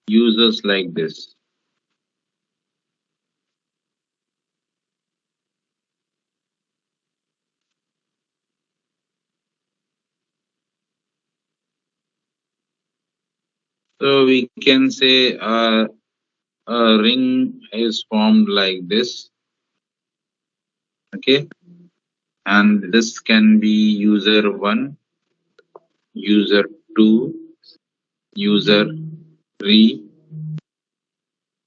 users like this. So we can say a ring is formed like this, okay, and this can be user 1, user 2, user 3,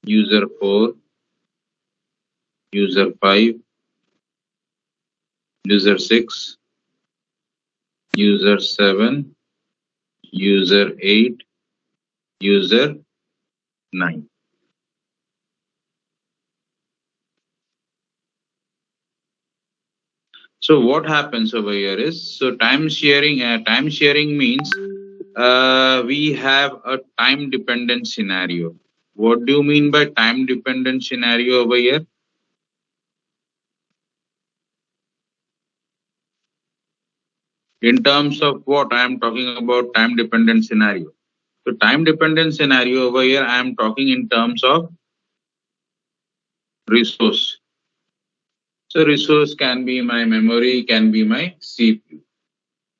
user 4, user 5, user 6, user 7, user 8, user 9. So what happens over here is, so time sharing means we have a time dependent scenario. What do you mean by time dependent scenario over here? In terms of what I am talking about time dependent scenario. So time dependent scenario over here, I am talking in terms of resource. So resource can be my memory, can be my CPU.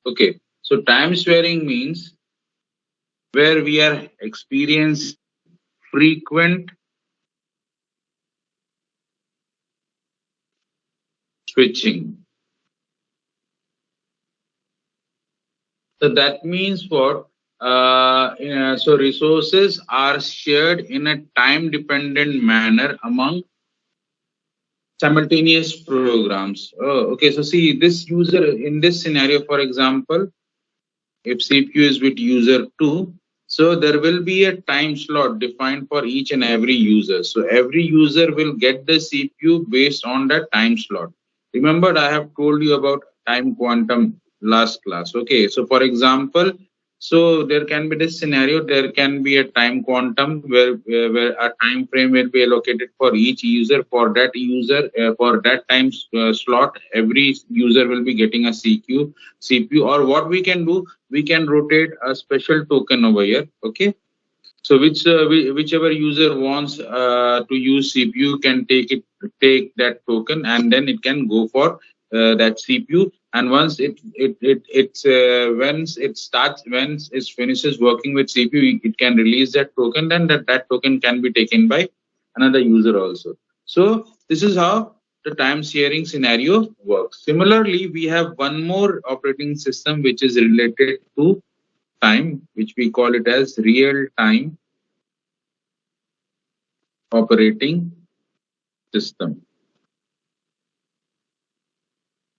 Okay. So time sharing means where we are experiencing frequent switching. So that means what? So resources are shared in a time dependent manner among simultaneous programs. Oh, okay. So see this user in this scenario, for example, if CPU is with user 2, so there will be a time slot defined for each and every user. So every user will get the CPU based on that time slot. Remember, I have told you about time quantum last class. Okay, so for example, so there can be this scenario. There can be a time quantum where a time frame will be allocated for each user. For that user, for that time slot, every user will be getting a CPU. Or what we can do, we can rotate a special token over here. Okay, so whichever user wants to use CPU can take that token, and then it can go for that CPU. And once once it finishes working with CPU, it can release that token. Then that token can be taken by another user also. So this is how the time sharing scenario works. Similarly, we have one more operating system which is related to time, which we call it as real time operating system.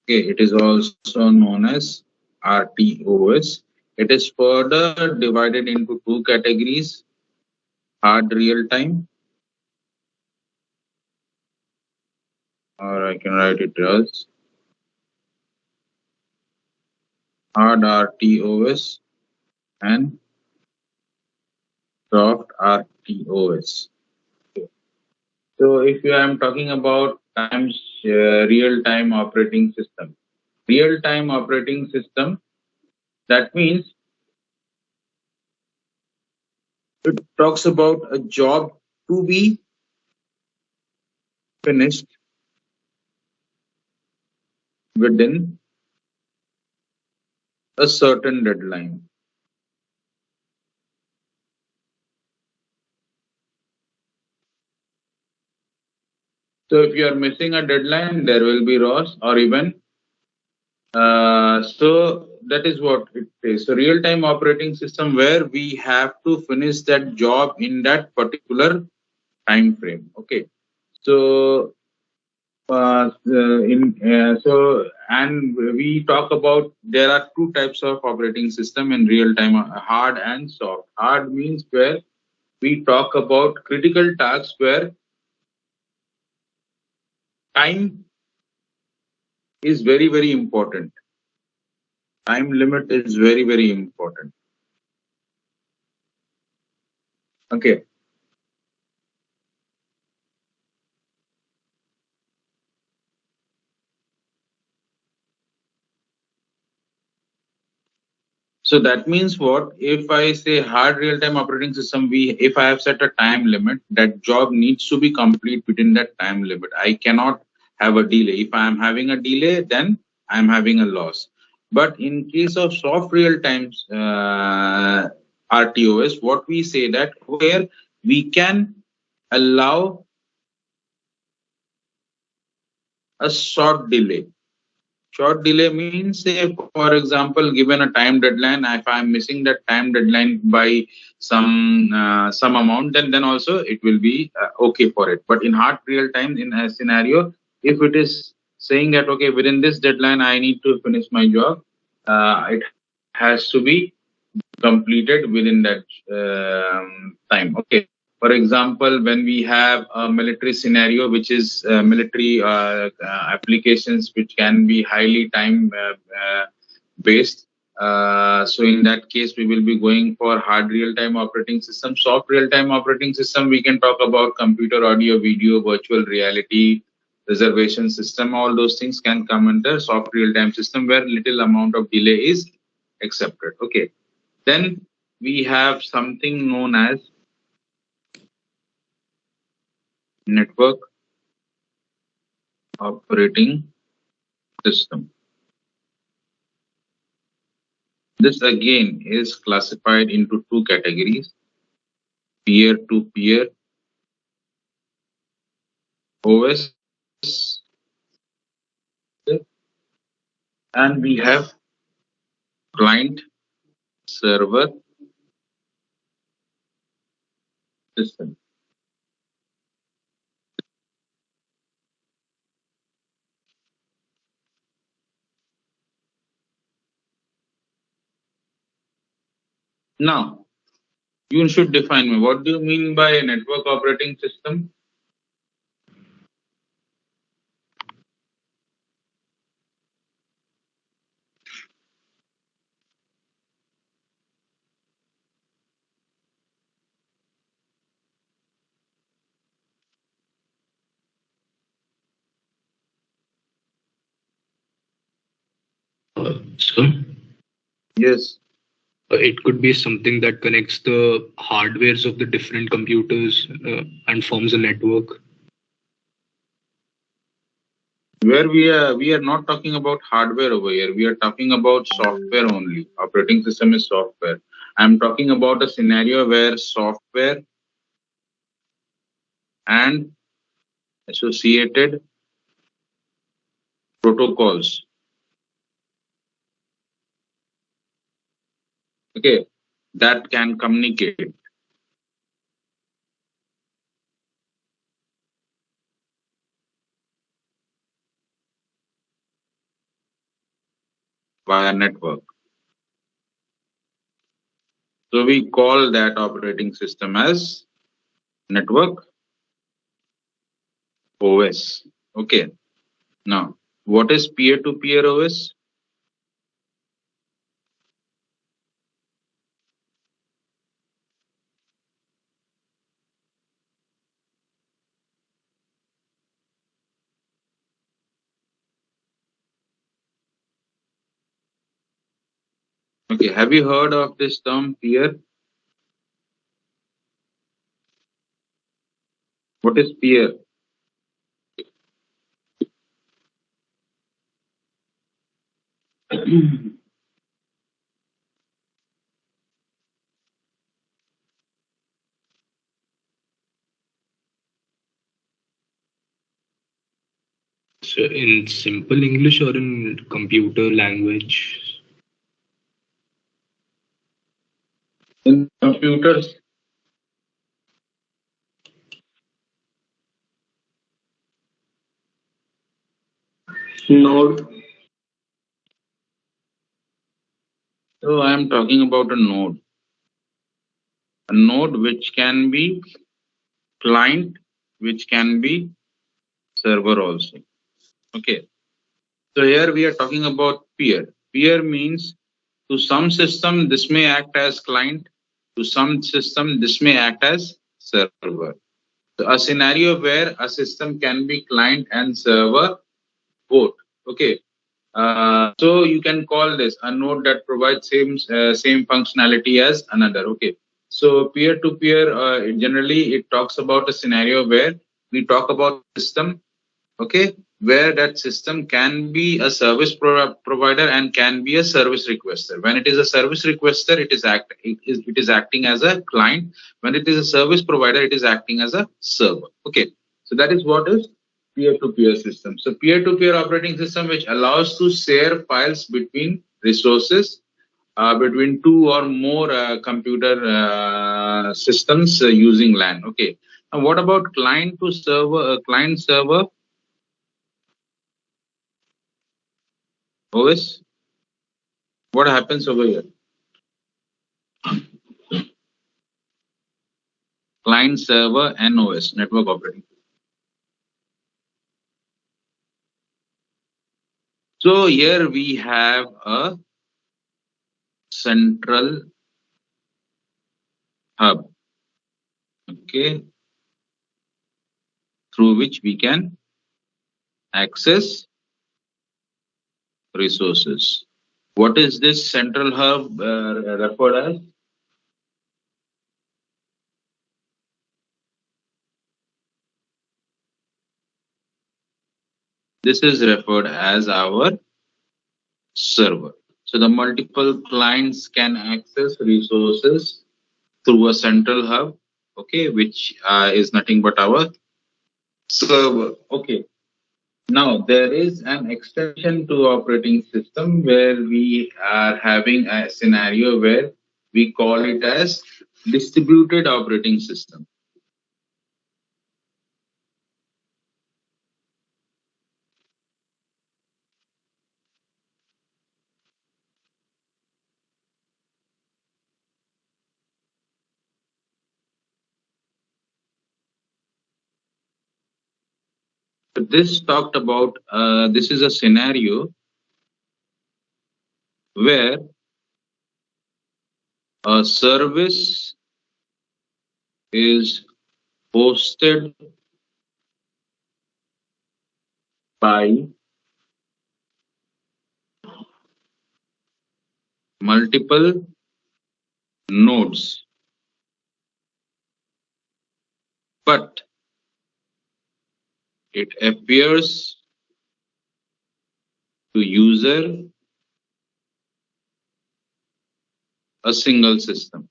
Okay, it is also known as RTOS. It is further divided into two categories: hard real time, or I can write it as hard RTOS and soft RTOS. Okay. So if I am talking about real time operating system, real time operating system, that means it talks about a job to be finished within a certain deadline. So if you are missing a deadline, there will be loss or even so that is what it is. So real time operating system where we have to finish that job in that particular time frame. Okay. So and we talk about there are two types of operating system in real time: hard and soft. Hard means where we talk about critical tasks where time is very important. Time limit is very important. Okay. So that means what? If I say hard real-time operating system, if I have set a time limit, that job needs to be complete within that time limit. I cannot have a delay. If I am having a delay, then I am having a loss. But in case of soft real-time RTOS, what we say that where we can allow a short delay. Short delay means, say, for example, given a time deadline, if I'm missing that time deadline by some amount, then also it will be okay for it. But in hard real time, in a scenario, if it is saying that okay, within this deadline, I need to finish my job, it has to be completed within that time. Okay. For example, when we have a military scenario, which is military applications, which can be highly time based. So in that case, we will be going for hard real-time operating system. Soft real-time operating system, we can talk about computer, audio, video, virtual reality, reservation system. All those things can come under soft real-time system where little amount of delay is accepted. Okay. Then we have something known as network operating system. This again is classified into two categories: peer-to-peer OS, and we have client server system. Now, you should define me. What do you mean by a network operating system? So Yes. it could be something that connects the hardwares of the different computers and forms a network. Where we are not talking about hardware over here. We are talking about software only. Operating system is software. I'm talking about a scenario where software and associated protocols, okay, that can communicate via network. So we call that operating system as network OS. Okay. Now, what is peer-to-peer OS? Okay, have you heard of this term peer? What is peer? So in simple English or in computer language? In computers, Node. so I am talking about a node. A node which can be client, which can be server also. Okay. So here we are talking about peer. Peer means to some system this may act as client, to some system this may act as server. So a scenario where a system can be client and server both. Okay. So you can call this a node that provides same functionality as another. Okay. So peer-to-peer, generally it talks about a scenario where we talk about system, okay, where that system can be a provider and can be a service requester. When it is a service requester, it is acting as a client. When it is a service provider, it is acting as a server. Okay, so that is what is peer-to-peer system. So peer-to-peer operating system which allows to share files between resources, between two or more computer systems using LAN. Okay. Now, what about client to server? Client server OS? What happens over here? Client server NOS, network operating. So here we have a central hub, okay, through which we can access resources. What is this central hub referred as? This is referred as our server. So the multiple clients can access resources through a central hub, okay, which is nothing but our server. Okay. Now, there is an extension to operating system where we are having a scenario where we call it as distributed operating system. So this talked about, this is a scenario where a service is hosted by multiple nodes, but it appears to user a single system.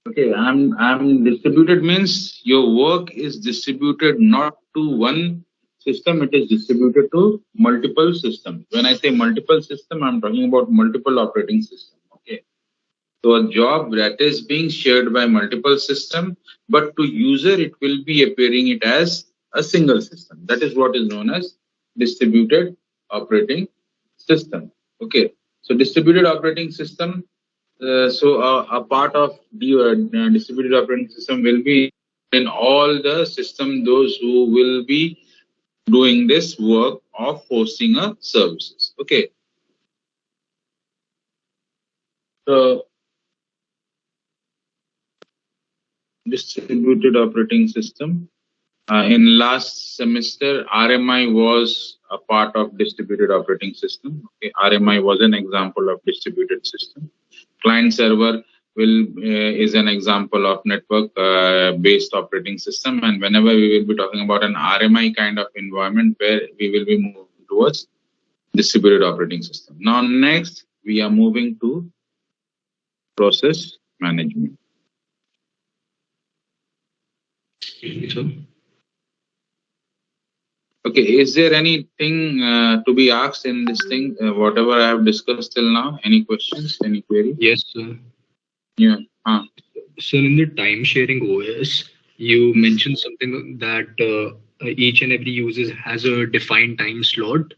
Okay, I'm distributed means your work is distributed not to one system, it is distributed to multiple systems. When I say multiple system, I'm talking about multiple operating system. Okay. So a job that is being shared by multiple system, but to user it will be appearing it as a single system. That is what is known as distributed operating system. Okay. So distributed operating system, a part of the distributed operating system will be in all the system those who will be doing this work of hosting a services. Okay, so distributed operating system. In last semester, RMI was a part of distributed operating system. Okay, RMI was an example of distributed system. Client server will is an example of network based operating system, and whenever we will be talking about an RMI kind of environment where we will be moving towards distributed operating system. Now next we are moving to process management. So, Okay, is there anything to be asked in this thing? Whatever I have discussed till now, any questions, any query? yes, sir. Yeah. So in the time sharing OS, you mentioned something that each and every user has a defined time slot.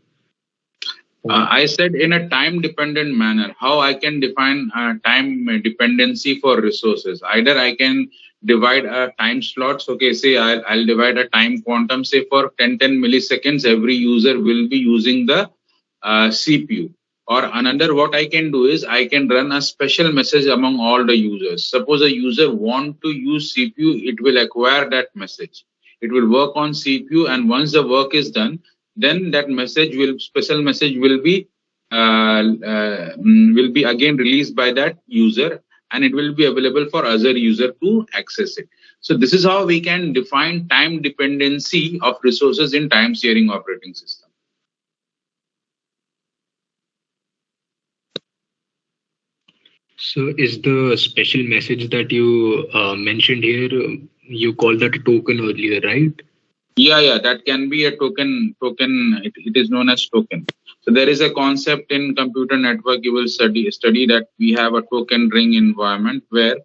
I said in a time dependent manner, how I can define time dependency for resources. Either I can divide time slots. Okay, say I'll divide a time quantum, say for 10 milliseconds, every user will be using the CPU. Or another, what I can do is I can run a special message among all the users. Suppose a user want to use CPU, it will acquire that message. it will work on CPU, and once the work is done, then that special message will be again released by that user, and it will be available for other user to access it. So this is how we can define time dependency of resources in time sharing operating system. So is the special message that you mentioned here, you called that a token earlier, right? Yeah, that can be a token. It is known as token. So there is a concept in computer network. You will study that we have a token ring environment where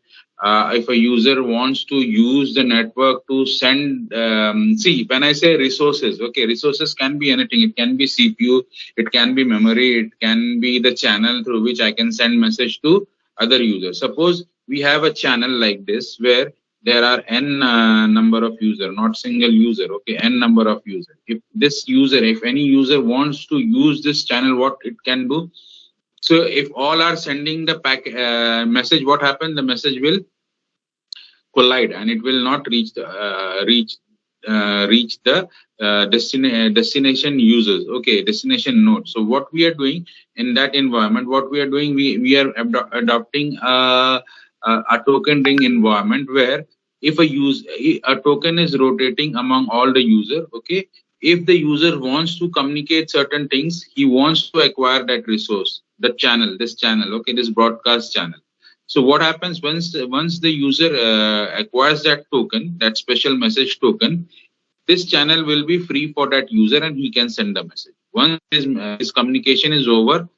if a user wants to use the network to send, see, when I say resources, okay, resources can be anything. It can be CPU, it can be memory, it can be the channel through which I can send message to other users. Suppose we have a channel like this where there are n number of user, not single user, okay, n number of user. If any user wants to use this channel, what it can do? So if all are sending the message, what happens? The message will collide and it will not reach the destination users, okay, destination node. So what we are doing in that environment, we are adopting a token ring environment where if a token is rotating among all the user, okay, if the user wants to communicate certain things, he wants to acquire that resource, this channel, okay, this broadcast channel. So what happens once the user acquires that token, that special message token, this channel will be free for that user and he can send the message. Once his communication is over,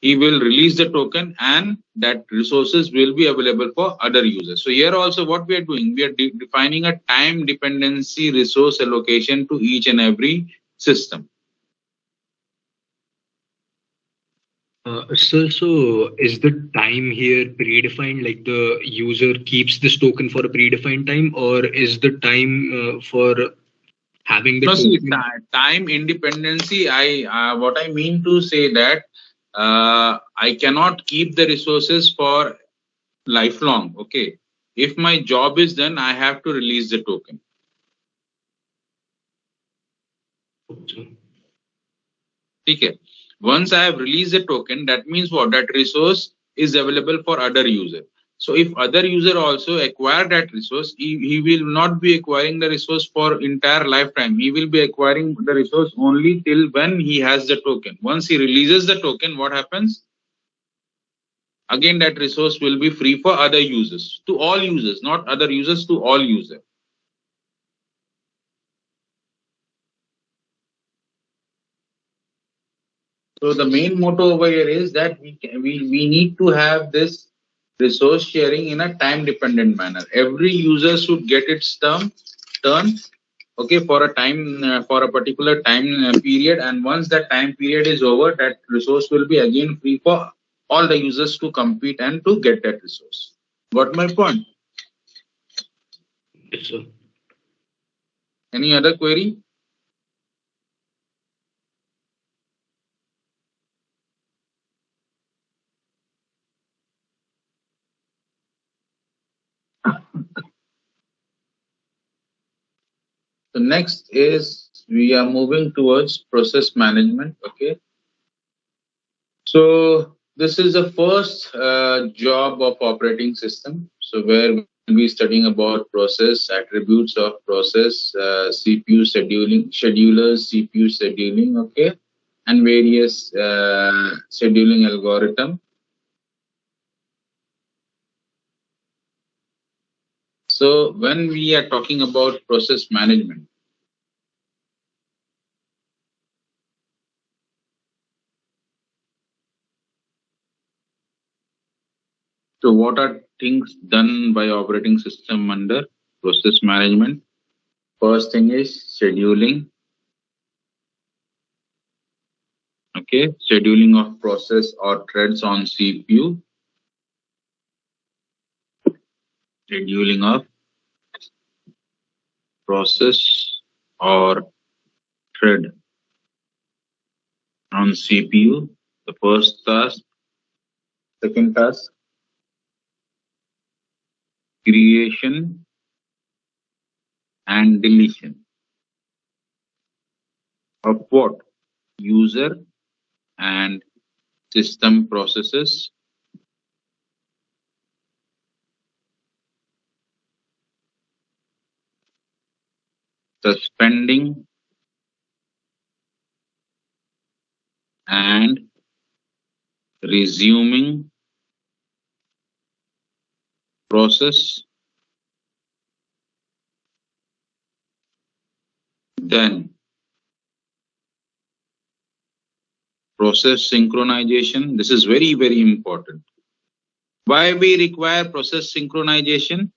he will release the token and that resources will be available for other users. So here also what we are doing, we are defining a time dependency resource allocation to each and every system. So is the time here predefined, like the user keeps this token for a predefined time, or is the time for having the No, see, token? time independency, what I mean to say that I cannot keep the resources for lifelong, okay. If my job is done, I have to release the token. Okay. Once I have released the token, that means what? That resource is available for other user. So if other user also acquire that resource, he will not be acquiring the resource for entire lifetime. He will be acquiring the resource only till when he has the token. Once he releases the token, what happens? Again, that resource will be free for other users, to all users, not other users, to all users. So the main motto over here is that we need to have this resource sharing in a time dependent manner. Every user should get its turn, okay, for a time for a particular time period, and once that time period is over, that resource will be again free for all the users to compete and to get that resource. Got my point? Yes, sir. Any other query? The next is we are moving towards process management. Okay, so this is the first job of operating system. So where we'll be studying about process, attributes of process, CPU schedulers, CPU scheduling, okay, and various scheduling algorithm. So when we are talking about process management, so what are things done by operating system under process management? First thing is scheduling. Okay, scheduling of process or threads on CPU, scheduling of process or thread on CPU, the first task. Second task, creation and deletion of what? User and system processes, suspending and resuming process, then process synchronization. This is very, very important. Why we require process synchronization?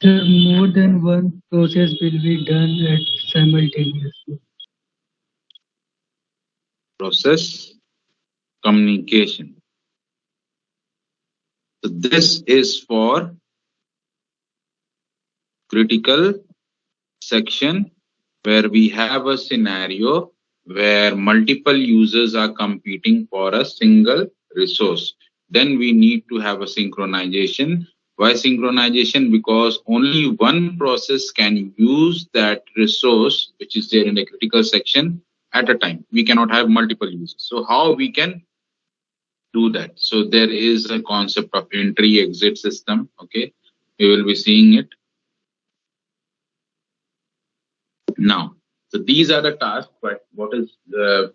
More than one process will be done at simultaneously. Process communication. So this is for critical section where we have a scenario where multiple users are competing for a single resource. Then we need to have a synchronization. Why synchronization? Because only one process can use that resource which is there in the critical section at a time. We cannot have multiple users. So how we can do that? So there is a concept of entry exit system. Okay, we will be seeing it now. So these are the tasks, but what is the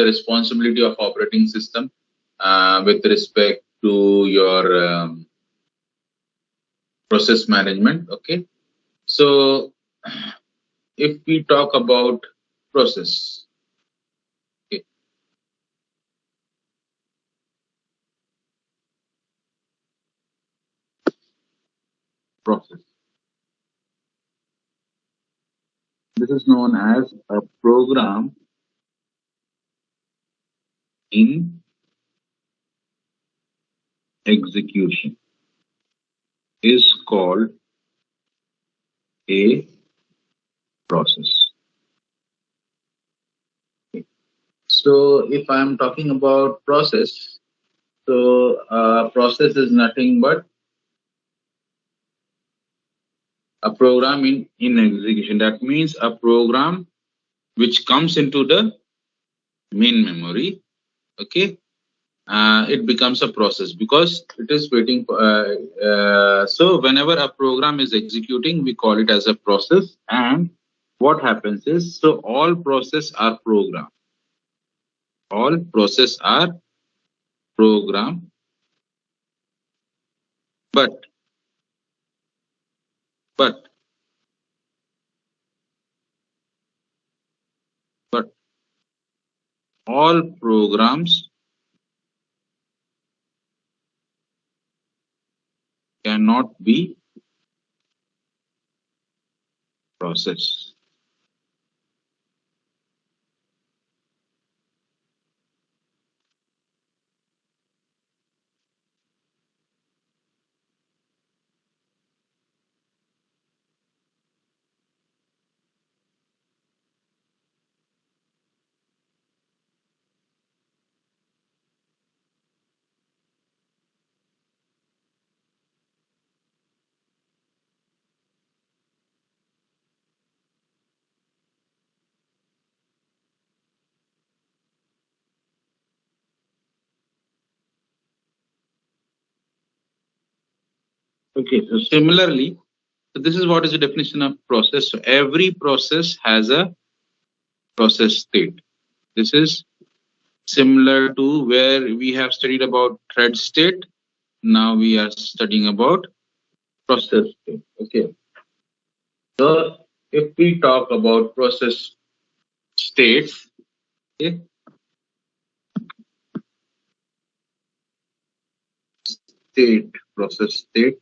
responsibility of operating system with respect to your process management? Okay, so if we talk about process, okay, process. This is known as a program in execution. Is called a process. Okay. So if I am talking about process, so process is nothing but a program in execution. That means a program which comes into the main memory. Okay, it becomes a process because it is waiting for. So whenever a program is executing, we call it as a process. And what happens is, so all process are program. All process are program, but but but all programs cannot be processed. Okay, so similarly, so this is what is the definition of process. So every process has a process state. This is similar to where we have studied about thread state. Now we are studying about process state. Okay. So if we talk about process states, okay, state, process state.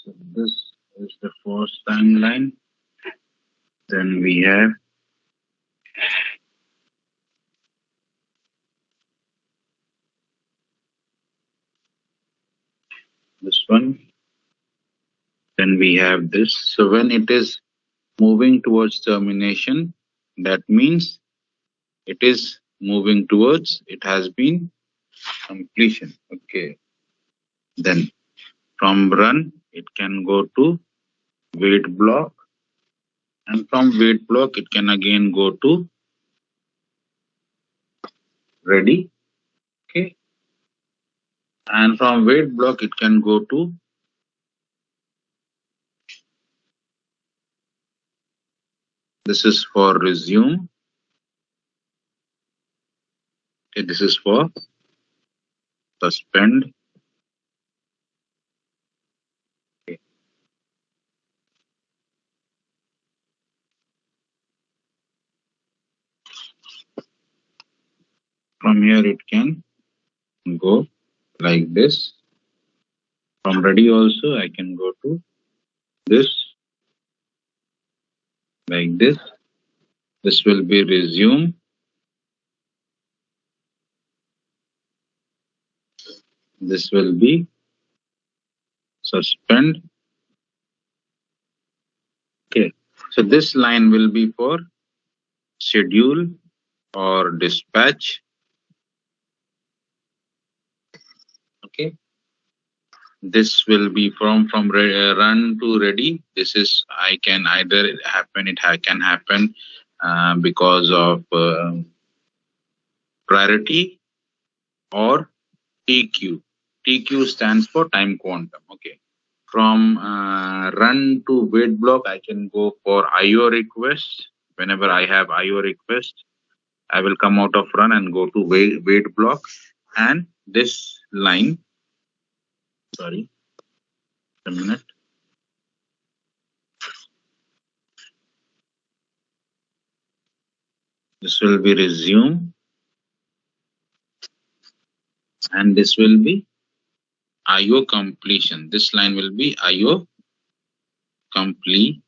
So this is the first timeline. Then we have this one. Then we have this. So when it is moving towards termination, that means it is moving towards, it has been completion. Okay. Then from run, it can go to wait block. And from wait block, it can again go to ready. Okay. And from wait block, it can go to, this is for resume. Okay, this is for suspend. Okay. From here, it can go like this. From ready also, I can go to this, like this. This will be resume. This will be suspend. Okay. So this line will be for schedule or dispatch. Okay. This will be run to ready. This is, I can either happen, can happen because of priority or TQ. TQ stands for time quantum. Okay. From run to wait block, I can go for IO request. Whenever I have IO request, I will come out of run and go to wait block. And this line, sorry, a minute. This will be resume. And this will be IO completion. This line will be IO complete.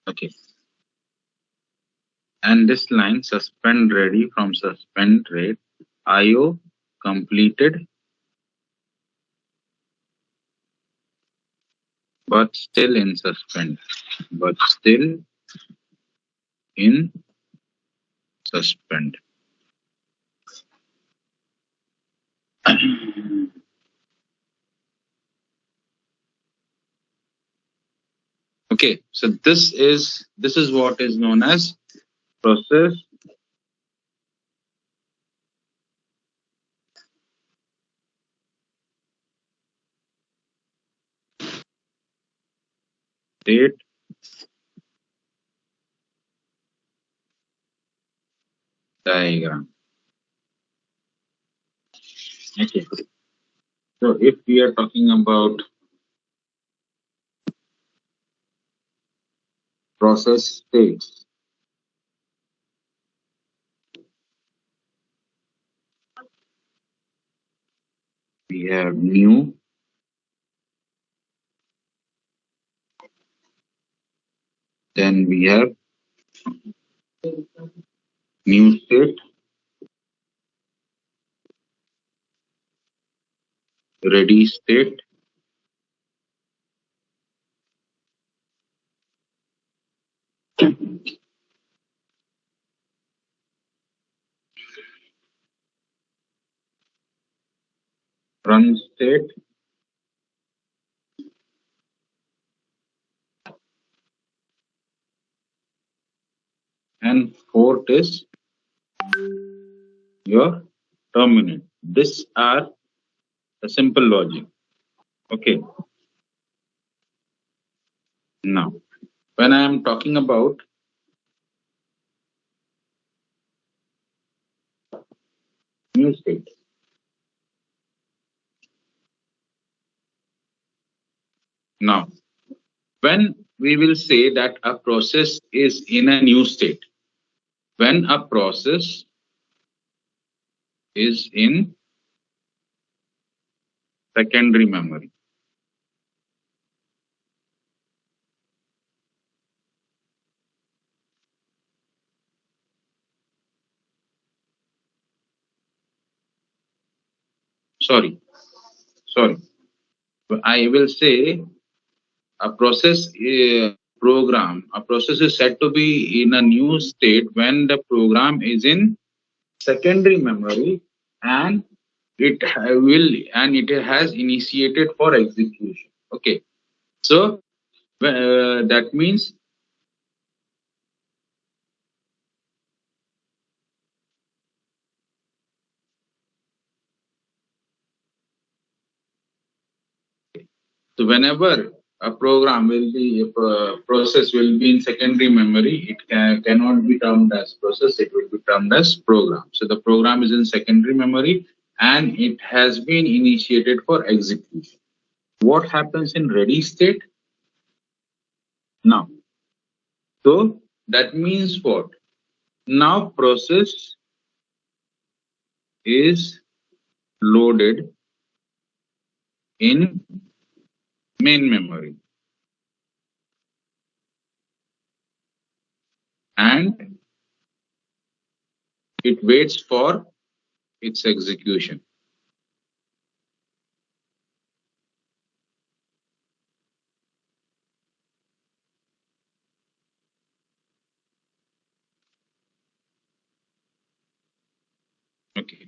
Okay. And this line suspend ready from suspend rate. IO completed, but still in suspend. But still in suspend. Okay, so this is what is known as process state diagram. Okay, so if we are talking about process states, we have new, then we have new state, ready state, run state, and fourth is your terminate. These are the simple logic. Okay. Now, when I am talking about new state, now when we will say that a process is in a new state when a process is in secondary memory. Sorry, sorry. I will say a a process is said to be in a new state when the program is in secondary memory and it has initiated for execution. Okay, so that means so whenever a program will be process will be in secondary memory, it cannot be termed as process, it will be termed as program. So the program is in secondary memory and it has been initiated for execution. What happens in ready state now? So that means what? Now process is loaded in main memory and it waits for its execution. Okay.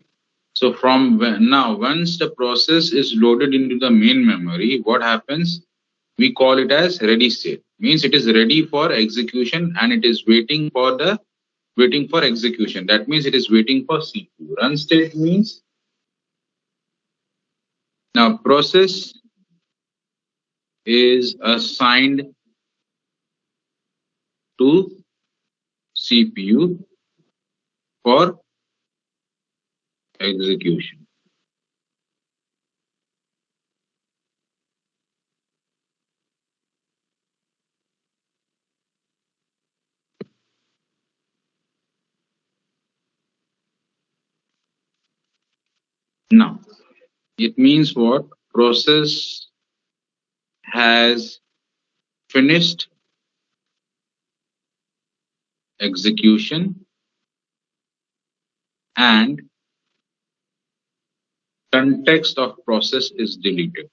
So from now, once the process is loaded into the main memory, what happens? We call it as ready state. Means it is ready for execution and it is waiting for execution. That means it is waiting for CPU. Run state means now process is assigned to CPU for execution. Now, it means what? Process has finished execution and context of process is deleted.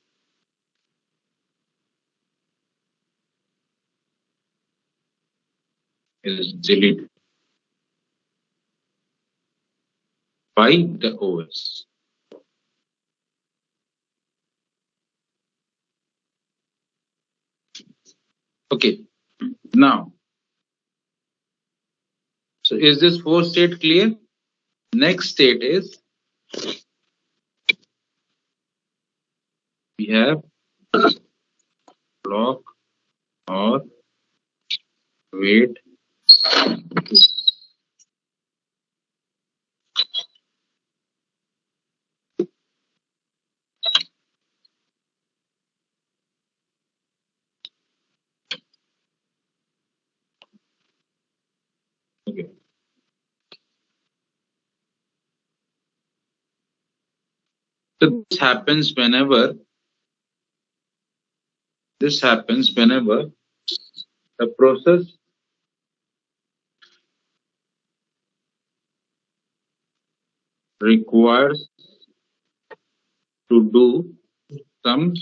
Is deleted by the OS. Okay. Now, so is this fourth state clear? Next state is we have block or wait. Okay. So this happens whenever the process requires to do some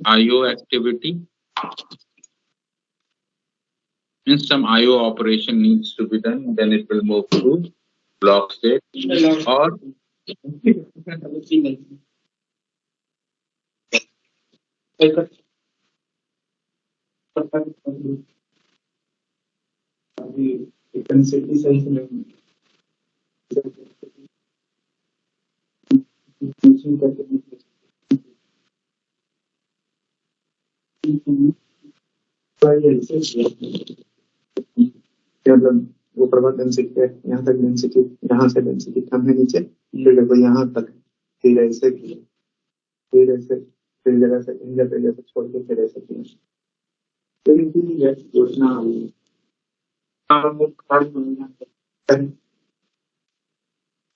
IO activity. Means some IO operation needs to be done, then it will move to block state or मतलब ऊपर density है, यहाँ तक density, यहाँ से density कम है नीचे, फिर देखो यहाँ तक फिर ऐसे किया, फिर ऐसे, फिर जरा से इंजन पे जैसे छोड़ के फिर ऐसे किया, फिर इनकी योजना हुई। काम वो खराब नहीं है, कहीं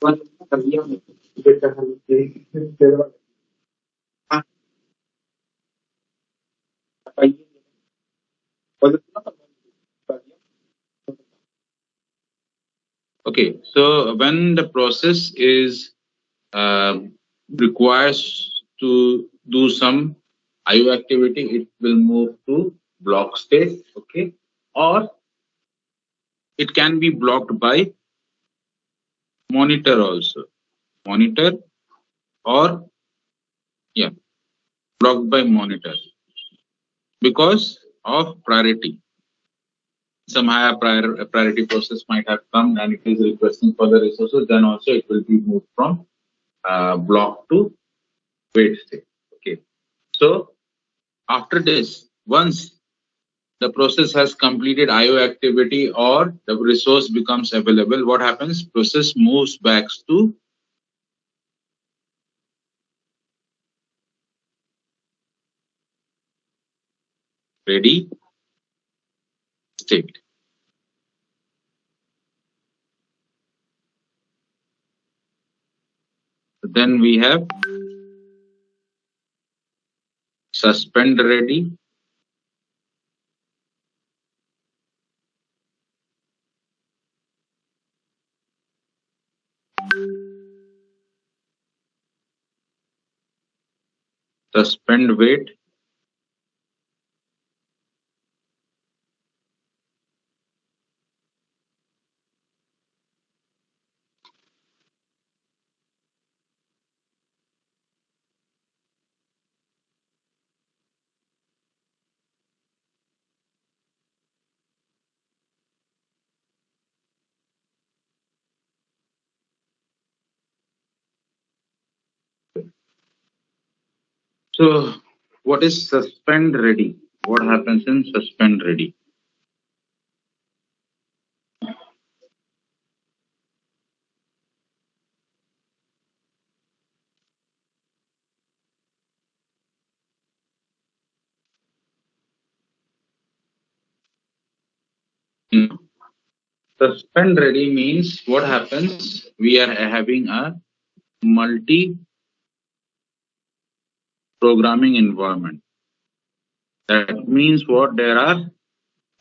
वन कर दिया मैं, बेटा हम फिर हाँ पाइए और okay, so when the process is requires to do some IO activity, it will move to block state, okay, or it can be blocked by monitor also, monitor or yeah, blocked by monitor because of priority. Some higher priority process might have come and it is requesting for the resources, then also it will be moved from block to wait state. Okay, so after this, once the process has completed IO activity or the resource becomes available, what happens? Process moves back to ready state. Then we have suspend ready, suspend wait, so what is suspend ready? What happens in suspend ready? Suspend ready means what happens? We are having a multi programming environment. That means what? There are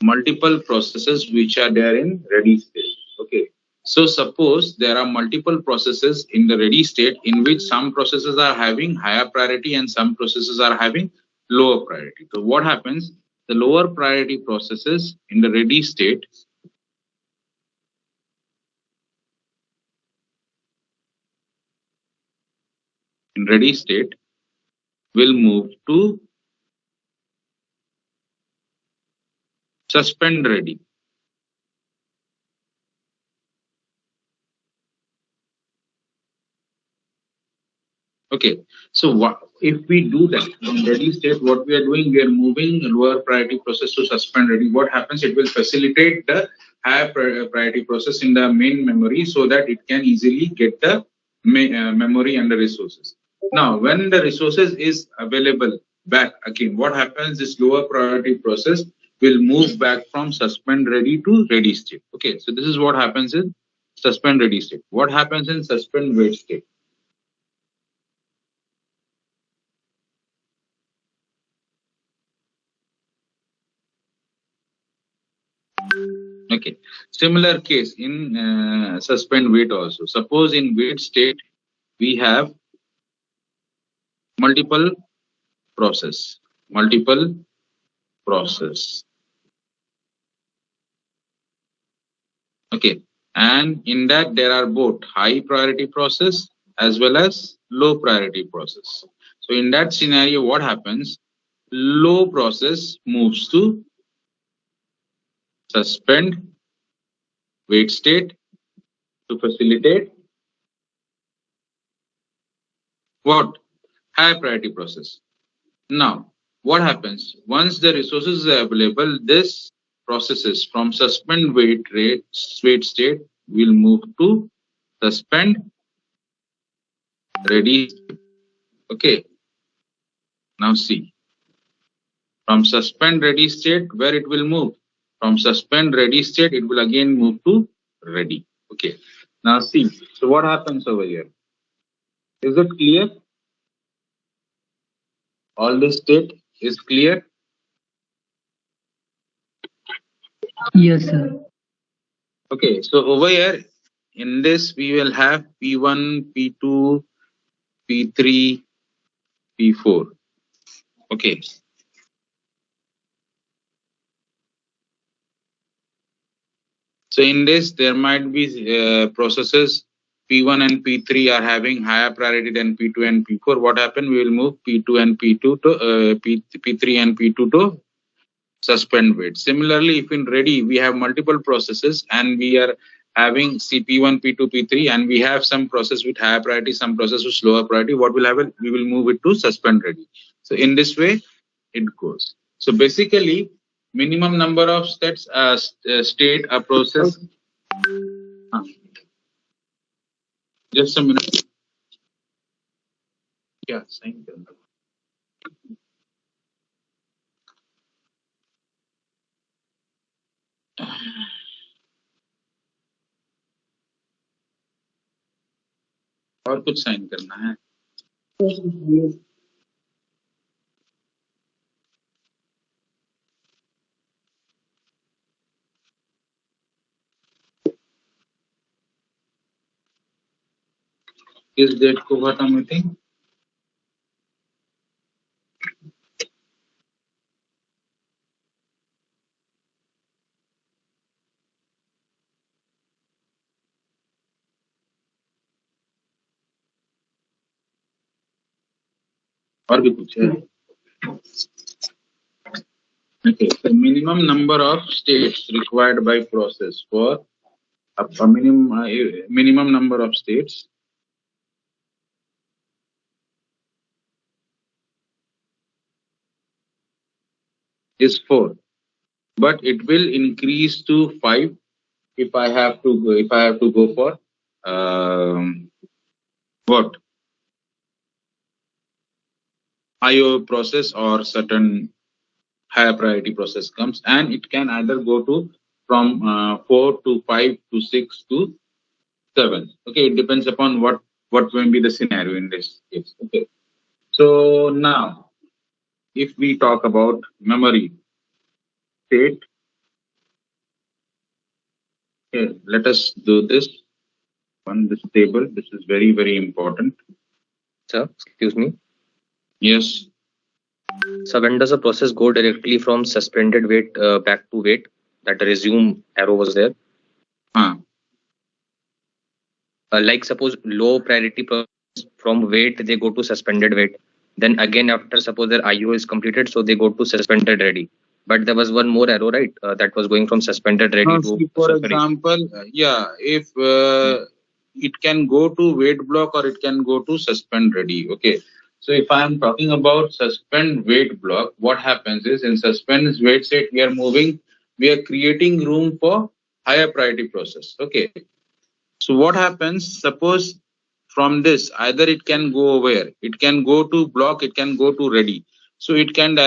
multiple processes which are there in ready state. Okay. So suppose there are multiple processes in the ready state in which some processes are having higher priority and some processes are having lower priority. So what happens? The lower priority processes in the ready state will move to suspend ready. Okay, so what if we do that in ready state? What we are doing, we are moving lower priority process to suspend ready. What happens? It will facilitate the higher priority process in the main memory so that it can easily get the memory and the resources. Now, when the resources is available back again, what happens? This lower priority process will move back from suspend ready to ready state. Okay, so this is what happens in suspend ready state. What happens in suspend wait state? Okay, similar case in suspend wait also. Suppose in wait state we have multiple process, multiple process. Okay, and in that there are both high priority process as well as low priority process. So in that scenario, what happens? Low process moves to suspend wait state to facilitate what? High priority process. Now, what happens? Once the resources are available, this processes from suspend wait state will move to suspend ready. Okay. Now see, from suspend ready state, where it will move? From suspend ready state, it will again move to ready. Okay. Now see, so what happens over here? Is it clear? All this state is clear? Yes, sir. Okay, so over here, in this, we will have P1, P2, P3, P4. Okay. So in this, there might be processes P1 and P3 are having higher priority than P2 and P4. What happened? We will move P2 and P2 to P3 and P2 to suspend wait. Similarly, if in ready we have multiple processes and we are having CP1, P2, P3, and we have some process with higher priority, some process with slower priority, what will happen? We will move it to suspend ready. So in this way, it goes. So basically, minimum number of steps state a process. Just a minute. Yeah, sign करना. और कुछ sign करना है. किस date को हुआ था meeting? और भी कुछ है. Okay, the minimum number of states required by process for a minimum number of states is 4, but it will increase to 5 if I have to go for what IO process or certain higher priority process comes, and it can either go to from 4 to 5 to 6 to 7. Okay, it depends upon what will be the scenario in this case. Okay, so now if we talk about memory state, okay, let us do this on this table. This is very important. Sir, excuse me. Yes. So when does the process go directly from suspended wait back to wait? That resume arrow was there. Like suppose low priority process from wait they go to suspended wait. Then again after suppose their IO is completed, so they go to suspended ready. But there was one more arrow, right? That was going from suspended ready to. For example, if it can go to wait block or it can go to suspend ready. Okay. So if I am talking about suspend wait block, what happens is in suspend wait state we are creating room for higher priority process. Okay. So what happens? Suppose from this either it can go where? It can go to block, it can go to ready. So it can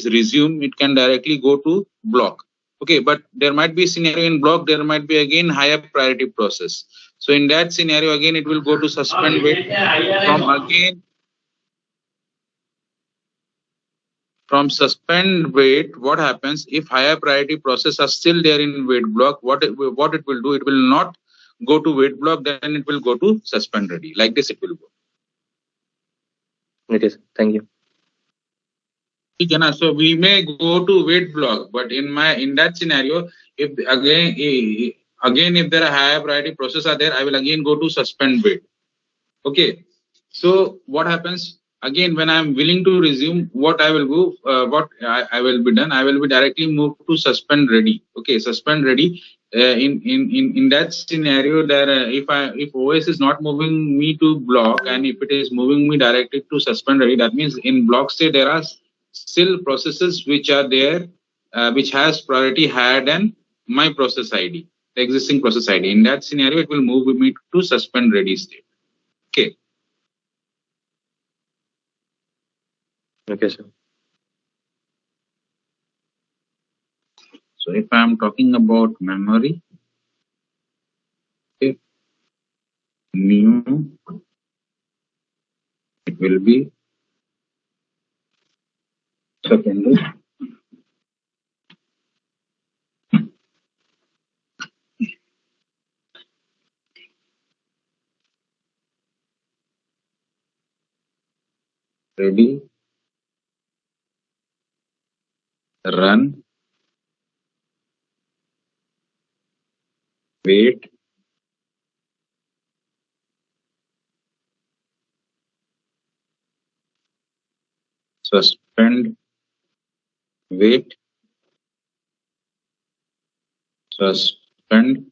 resume, it can directly go to block. Okay, but there might be scenario in block, there might be again higher priority process. So in that scenario, again it will go to suspend wait. From suspend wait, what happens if higher priority process are still there in wait block? What it will do? It will not go to wait block, then it will go to suspend ready. Like this, it will go. It is. Thank you. So we may go to wait block, but in that scenario, if if there are higher priority process are there, I will again go to suspend wait. Okay. So what happens again when I am willing to resume? What I will do? What I will be done? I will be directly move to suspend ready. Okay, suspend ready. In that scenario, there if OS is not moving me to block and if it is moving me directly to suspend ready, that means in block state there are still processes which are there, which has priority higher than my process ID, the existing process ID. In that scenario, it will move me to suspend ready state. Okay. Okay, sir. So if I am talking about memory, okay, new, it will be secondary. Ready, run, wait, suspend, wait, suspend,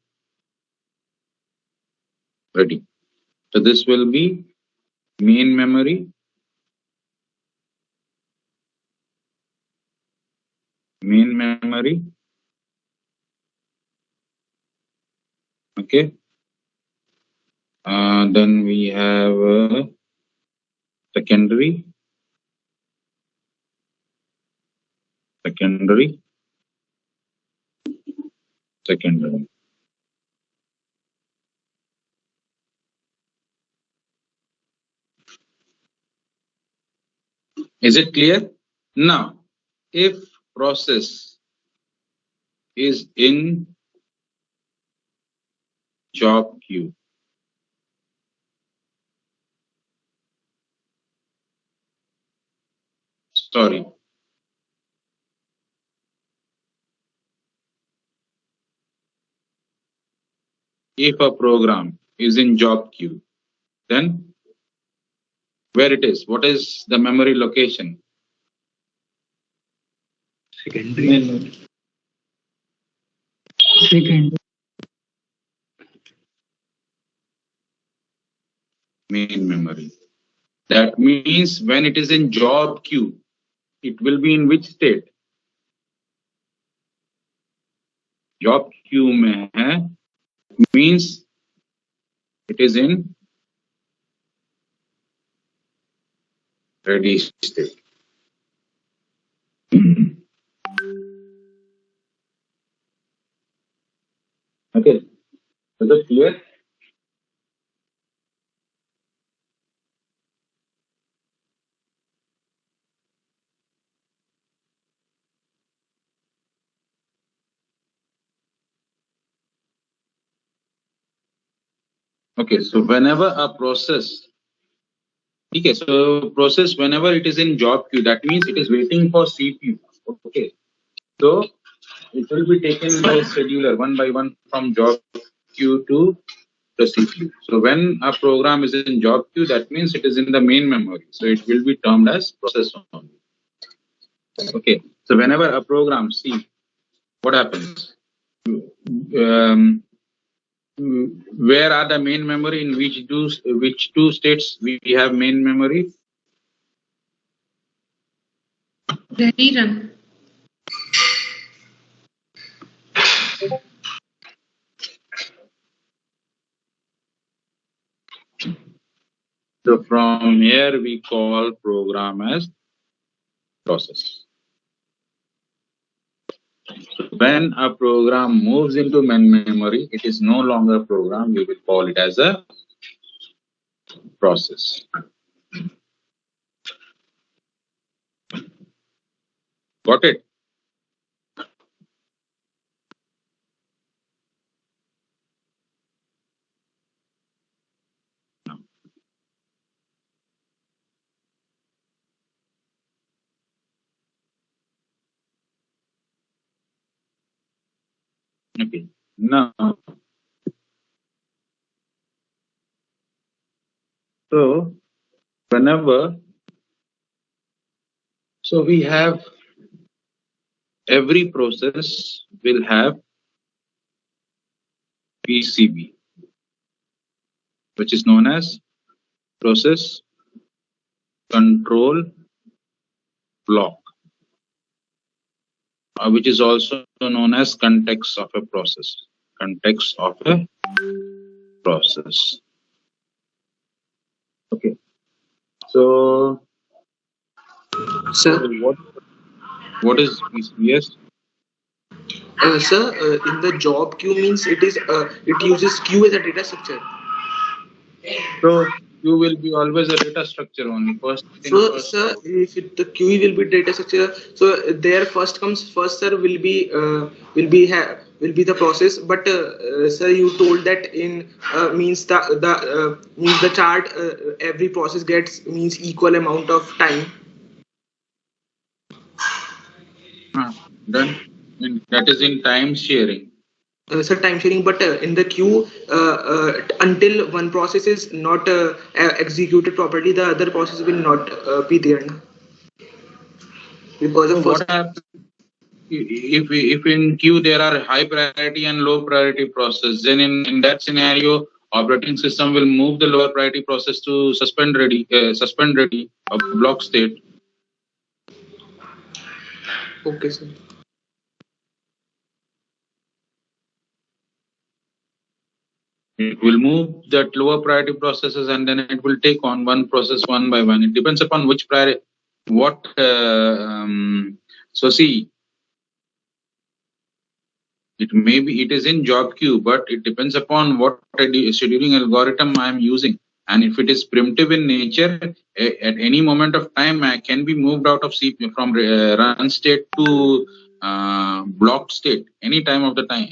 ready. So this will be main memory, okay. Then we have secondary, secondary, secondary. Is it clear? Now, if process is in job queue, sorry, if a program is in job queue, then where it is? What is the memory location? Secondary. Second. Main memory. That means when it is in job queue, it will be in which state? Job queue mein hai, means it is in ready state. Okay, is that clear? Okay, so whenever a process, okay, so process whenever it is in job queue, that means it is waiting for CPU. Okay, so it will be taken by scheduler one by one from job queue to the CPU. So when a program is in job queue, that means it is in the main memory. So it will be termed as process only. Okay, so whenever a program, see what happens. Where are the main memory, in which two states we have main memory? Ready, run. So from here we call program as process. So when a program moves into main memory, it is no longer program. We will call it as a process. Got it? Okay. Now, so whenever, so we have every process will have PCB, which is known as process control block, which is also known as context of a process. Context of a process. Okay. So Sir, what is PCS? sir, in the job queue means it uses queue as a data structure. So you will be always a data structure only. First in, So, first sir, out. if the QE will be data structure, so there first comes first, sir, will be the process. But sir, you told that in means the chart every process gets means equal amount of time. Then that is in time sharing. Sir, time sharing, but in the queue, until one process is not executed properly, the other process will not be there, na? Because the So first. what happens if in queue there are high priority and low priority process? Then in that scenario, operating system will move the lower priority process to suspend ready, a block state. Okay, sir. It will move that lower priority processes and then it will take on one process one by one. It depends upon which priority, what. So see, it is in job queue, but it depends upon what scheduling algorithm I am using. And if it is primitive in nature, at any moment of time, I can be moved out of CPU from run state to blocked state. Any time of the time,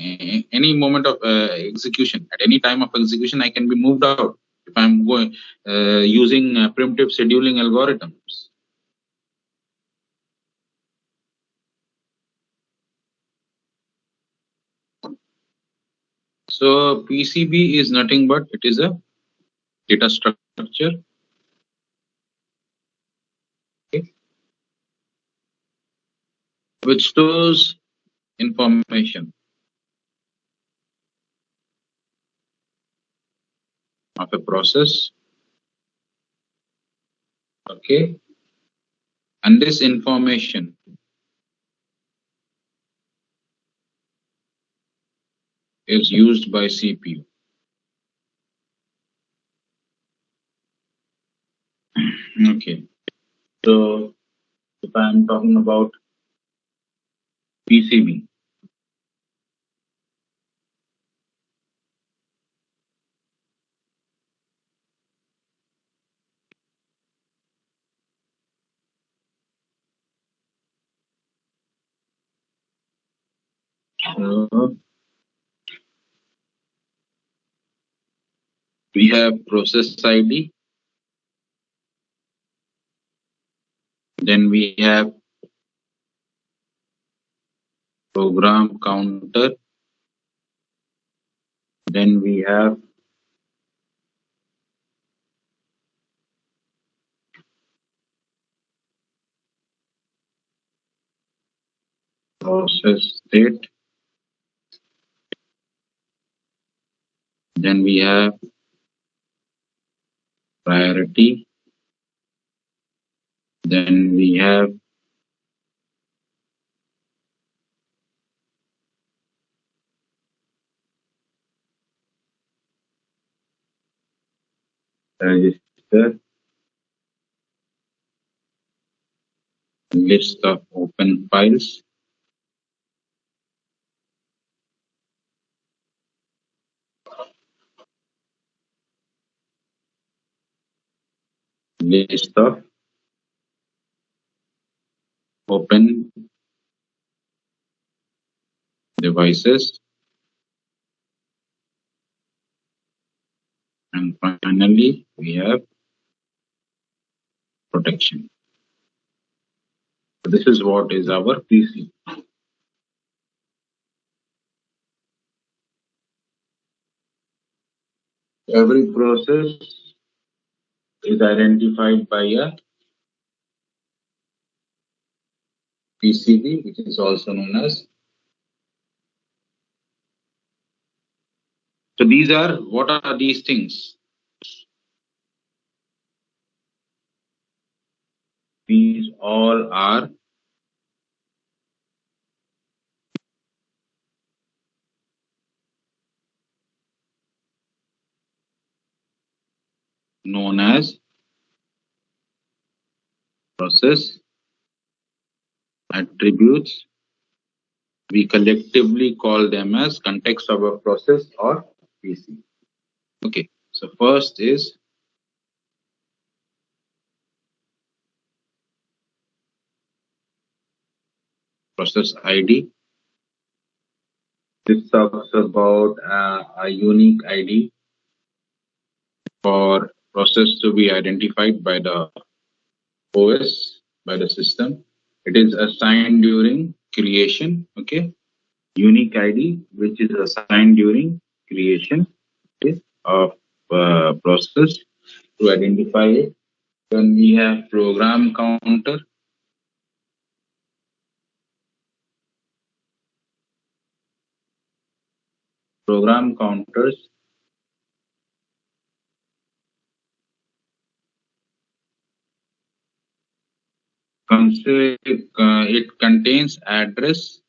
any moment of execution. At any time of execution, I can be moved out if I'm going using primitive scheduling algorithms. So PCB is nothing but it is a data structure, okay, which stores information of a process, okay, and this information is used by CPU. Okay, so if I am talking about PCB, we have process ID, then we have program counter, then we have process state, then we have priority, then we have register, list of open files, list of open devices, and finally we have protection. So this is what is our PC. Every process is identified by a PCB, which is also known as. So these are, what are these things? These all are known as process attributes. We collectively call them as context of a process or PC. Okay, so first is process ID. This talks about a unique ID for process to be identified by the OS, by the system. It is assigned during creation, okay? Unique ID, which is assigned during creation, okay, of process to identify it. Then we have program counters. It contains address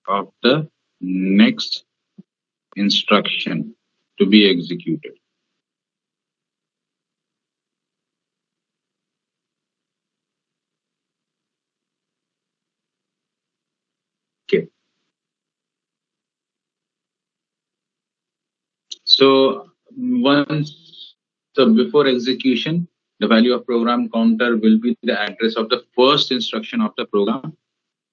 of the next instruction to be executed. Okay. So before execution, the value of program counter will be the address of the first instruction of the program.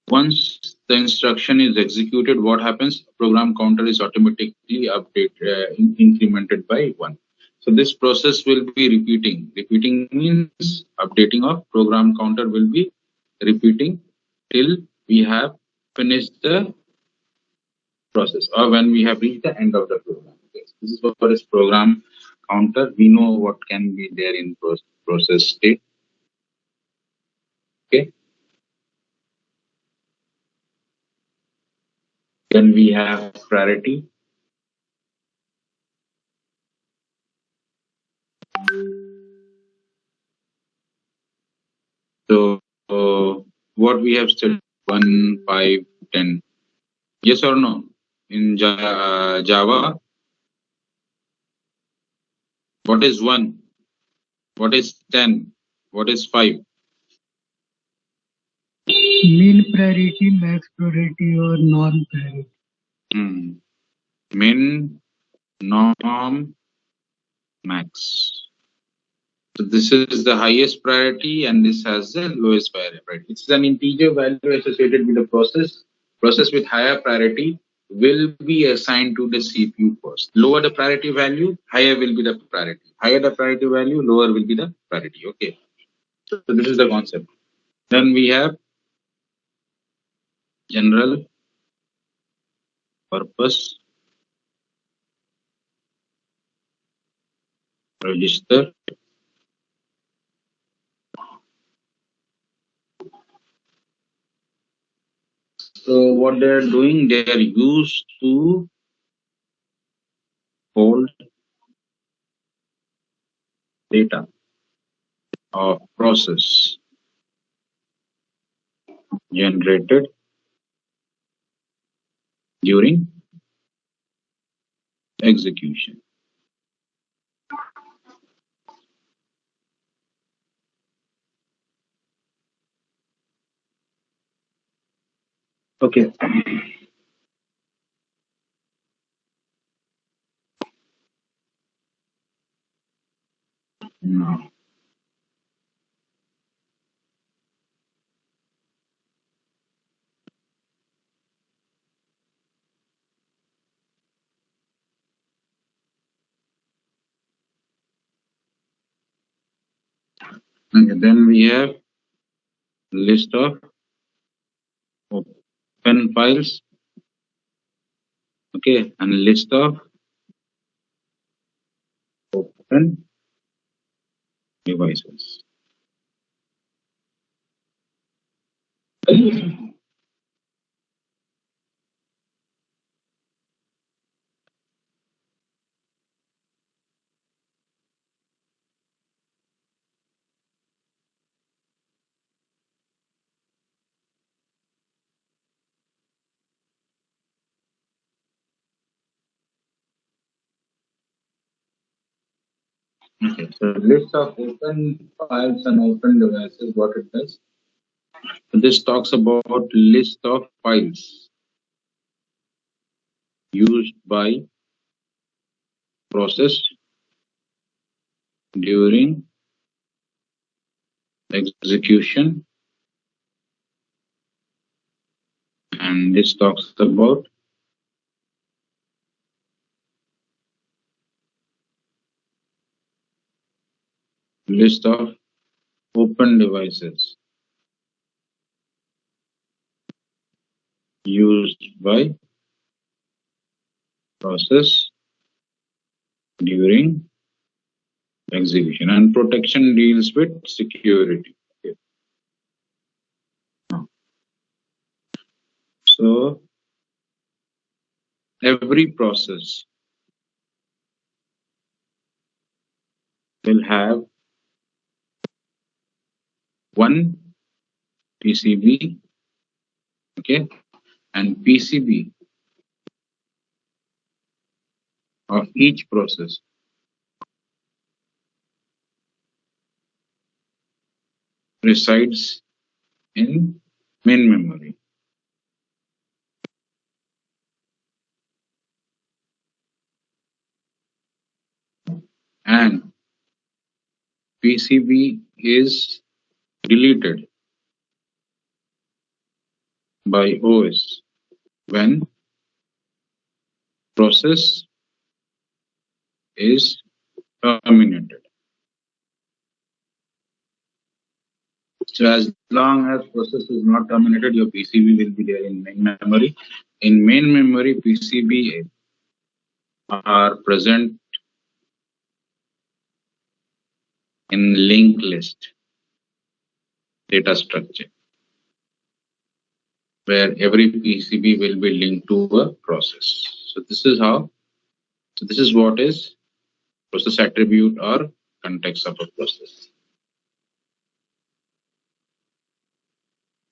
Once the instruction is executed, what happens? Program counter is automatically incremented by 1. So this process will be repeating. Repeating means updating of program counter will be repeating till we have finished the process or when we have reached the end of the program. Okay. This is what is program counter. We know what can be there in process state. Okay. Then we have priority. So what we have studied 1, 5, 10. Yes or no? In Java, what is 1? What is 10? What is 5? Min priority, max priority, or norm priority. Min, norm, max. So this is the highest priority and this has the lowest priority. It's an integer value associated with the process. Process with higher priority will be assigned to the CPU first. Lower the priority value, higher will be the priority. Higher the priority value, lower will be the priority. Okay. So this is the concept. Then we have general purpose register. So what they are doing, they are used to hold data of process generated during execution. Okay. Now, okay, then we have list of open files. Okay, and list of open devices. Okay, so list of open files and open devices, what it does. So this talks about list of files used by process during execution, and this talks about list of open devices used by process during execution, and protection deals with security. Okay. So every process will have one PCB, okay, and PCB of each process resides in main memory. And PCB is deleted by OS when process is terminated. So as long as process is not terminated, your PCB will be there in main memory. In main memory, PCB are present in linked list data structure, where every PCB will be linked to a process. So this is how. So this is what is process attribute or context of a process.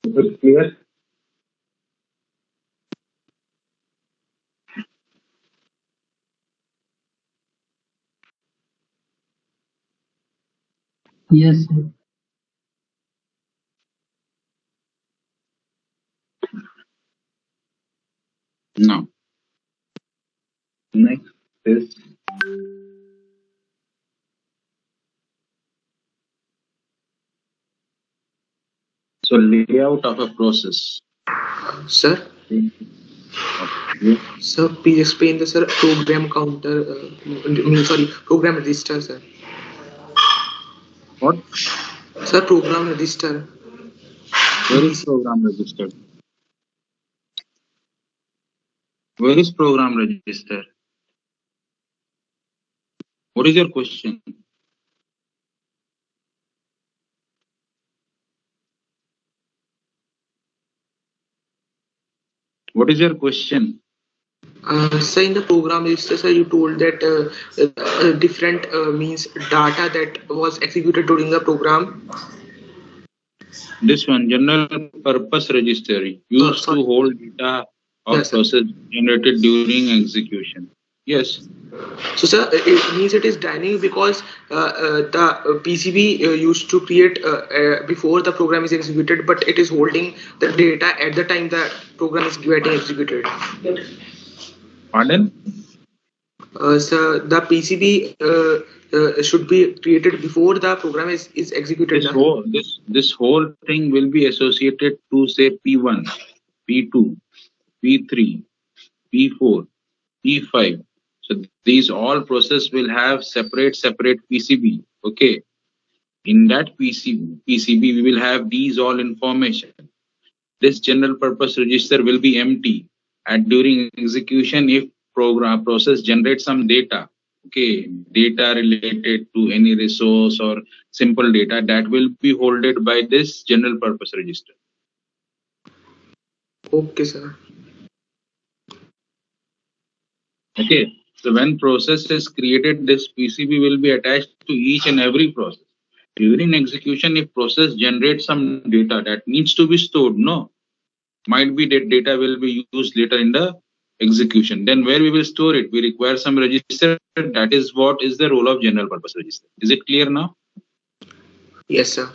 Is it clear? Yes, sir. Now, next is so layout of a process. Sir, Okay. sir, please explain the sir program counter. Sorry, program register, sir. What? Sir, program register. Where is program registered? Where is program register? What is your question? What is your question? Sir, in the program register, sir, you told that different means data that was executed during the program. This one, general purpose register, used to Sorry. hold data of Yes, sir. process generated during execution. Yes. So, sir, it means it is dynamic because the PCB used to create before the program is executed, but it is holding the data at the time the program is getting executed. Pardon? So, the PCB should be created before the program is executed. This whole thing will be associated to say P1, P2, P3, P4, P5. So these all process will have separate PCB. Okay. In that PCB, we will have these all information. This general purpose register will be empty. And during execution, if program process generates some data, okay, data related to any resource or simple data, that will be holded by this general purpose register. Okay, sir. Okay. So when process is created, this PCB will be attached to each and every process. During execution, if process generates some data that needs to be stored, no, might be that data will be used later in the execution. Then where we will store it? We require some register. That is what is the role of general purpose register. Is it clear now? Yes, sir.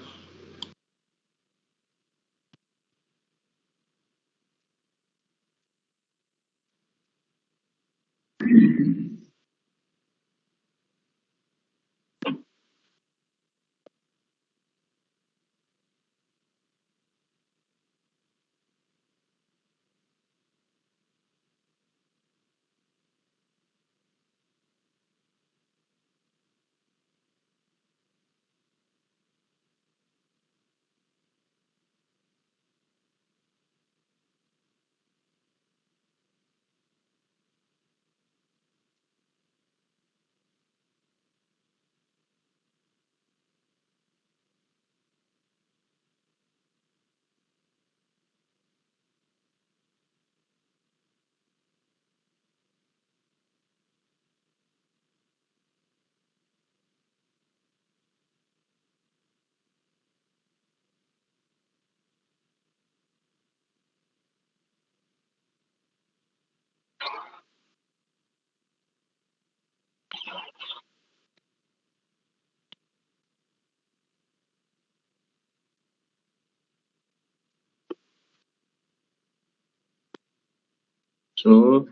So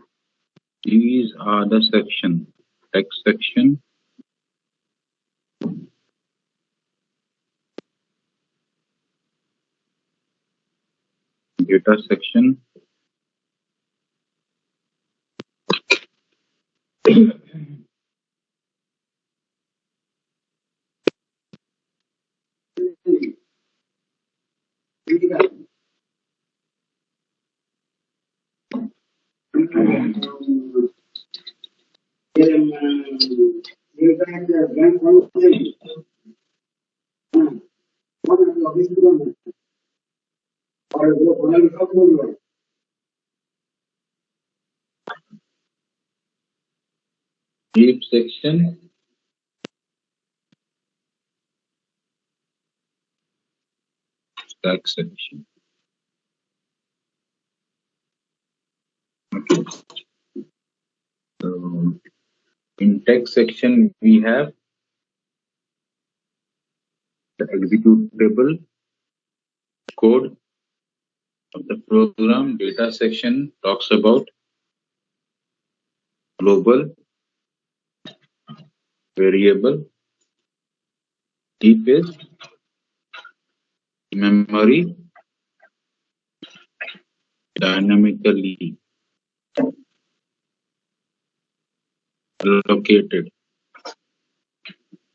these are the section. Text section, data section, deep section, stack section. Okay. So in text section we have the executable code of the program. Data section talks about global variable. Deep is memory dynamically allocated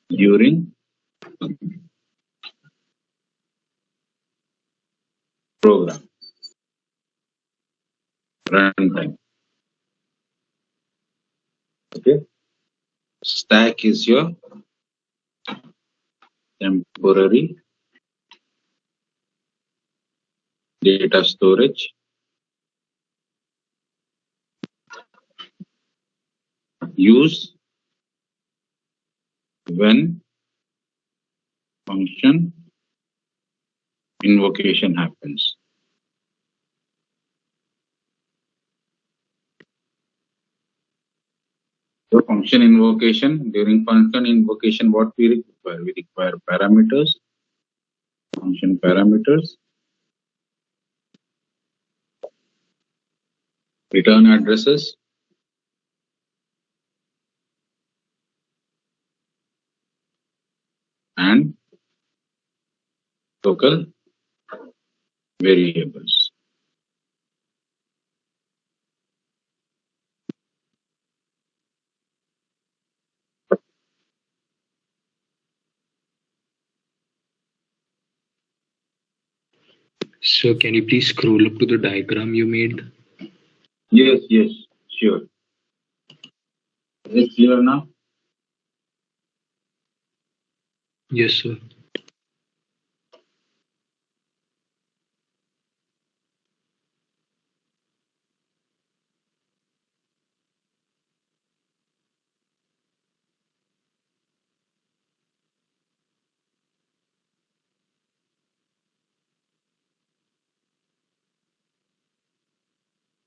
during program runtime. Okay. Stack is your temporary data storage used when function invocation happens. So function invocation, during function invocation, what we require? We require parameters, function parameters, return addresses, and local variables. So can you please scroll up to the diagram you made? Yes, yes, sure. Is it clear now? Yes, sir.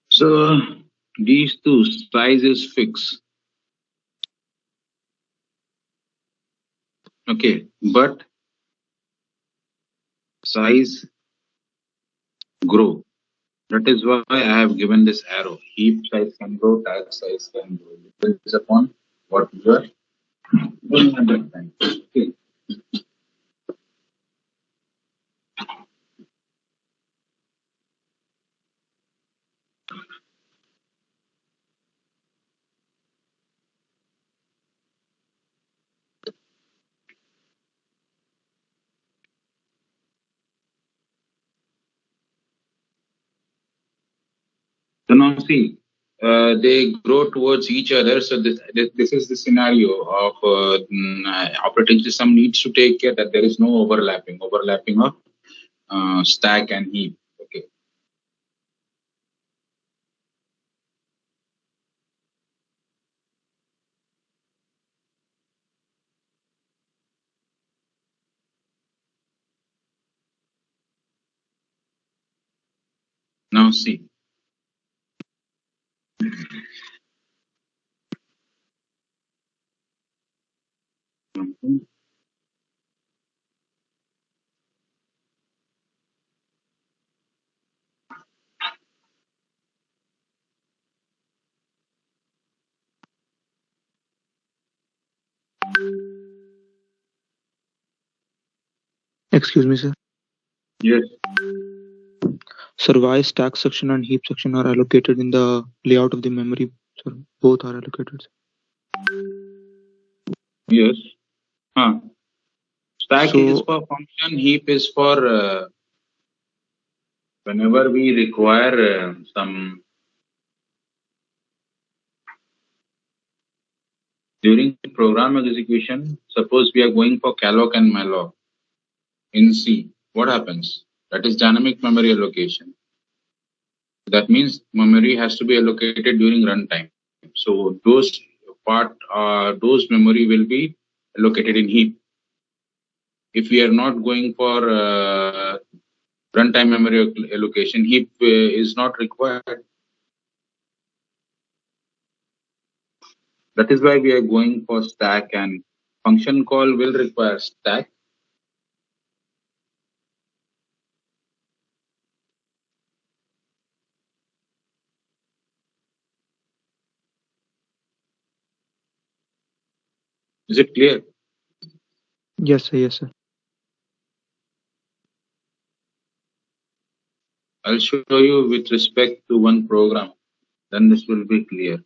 So these two size is fixed. Okay, but size grow. That is why I have given this arrow. Heap size can grow, tag size can grow. It depends upon what you are doing at that time. Okay. So now see, they grow towards each other. So this is the scenario of operating system needs to take care that there is no overlapping of stack and heap. Okay. Now see. Mhm. Excuse me, sir. Yes. Sir, why stack section and heap section are allocated in the layout of the memory? Sir, both are allocated. Yes. Huh. Stack is So, for function. Heap is for whenever we require some during program execution. Suppose we are going for calloc and malloc in C. What happens? That is dynamic memory allocation. That means memory has to be allocated during runtime. So those memory will be allocated in heap. If we are not going for runtime memory allocation, heap is not required. That is why we are going for stack, and function call will require stack. Is it clear? yes, sir, yes, sir. I'll show you with respect to one program. Then this will be clear.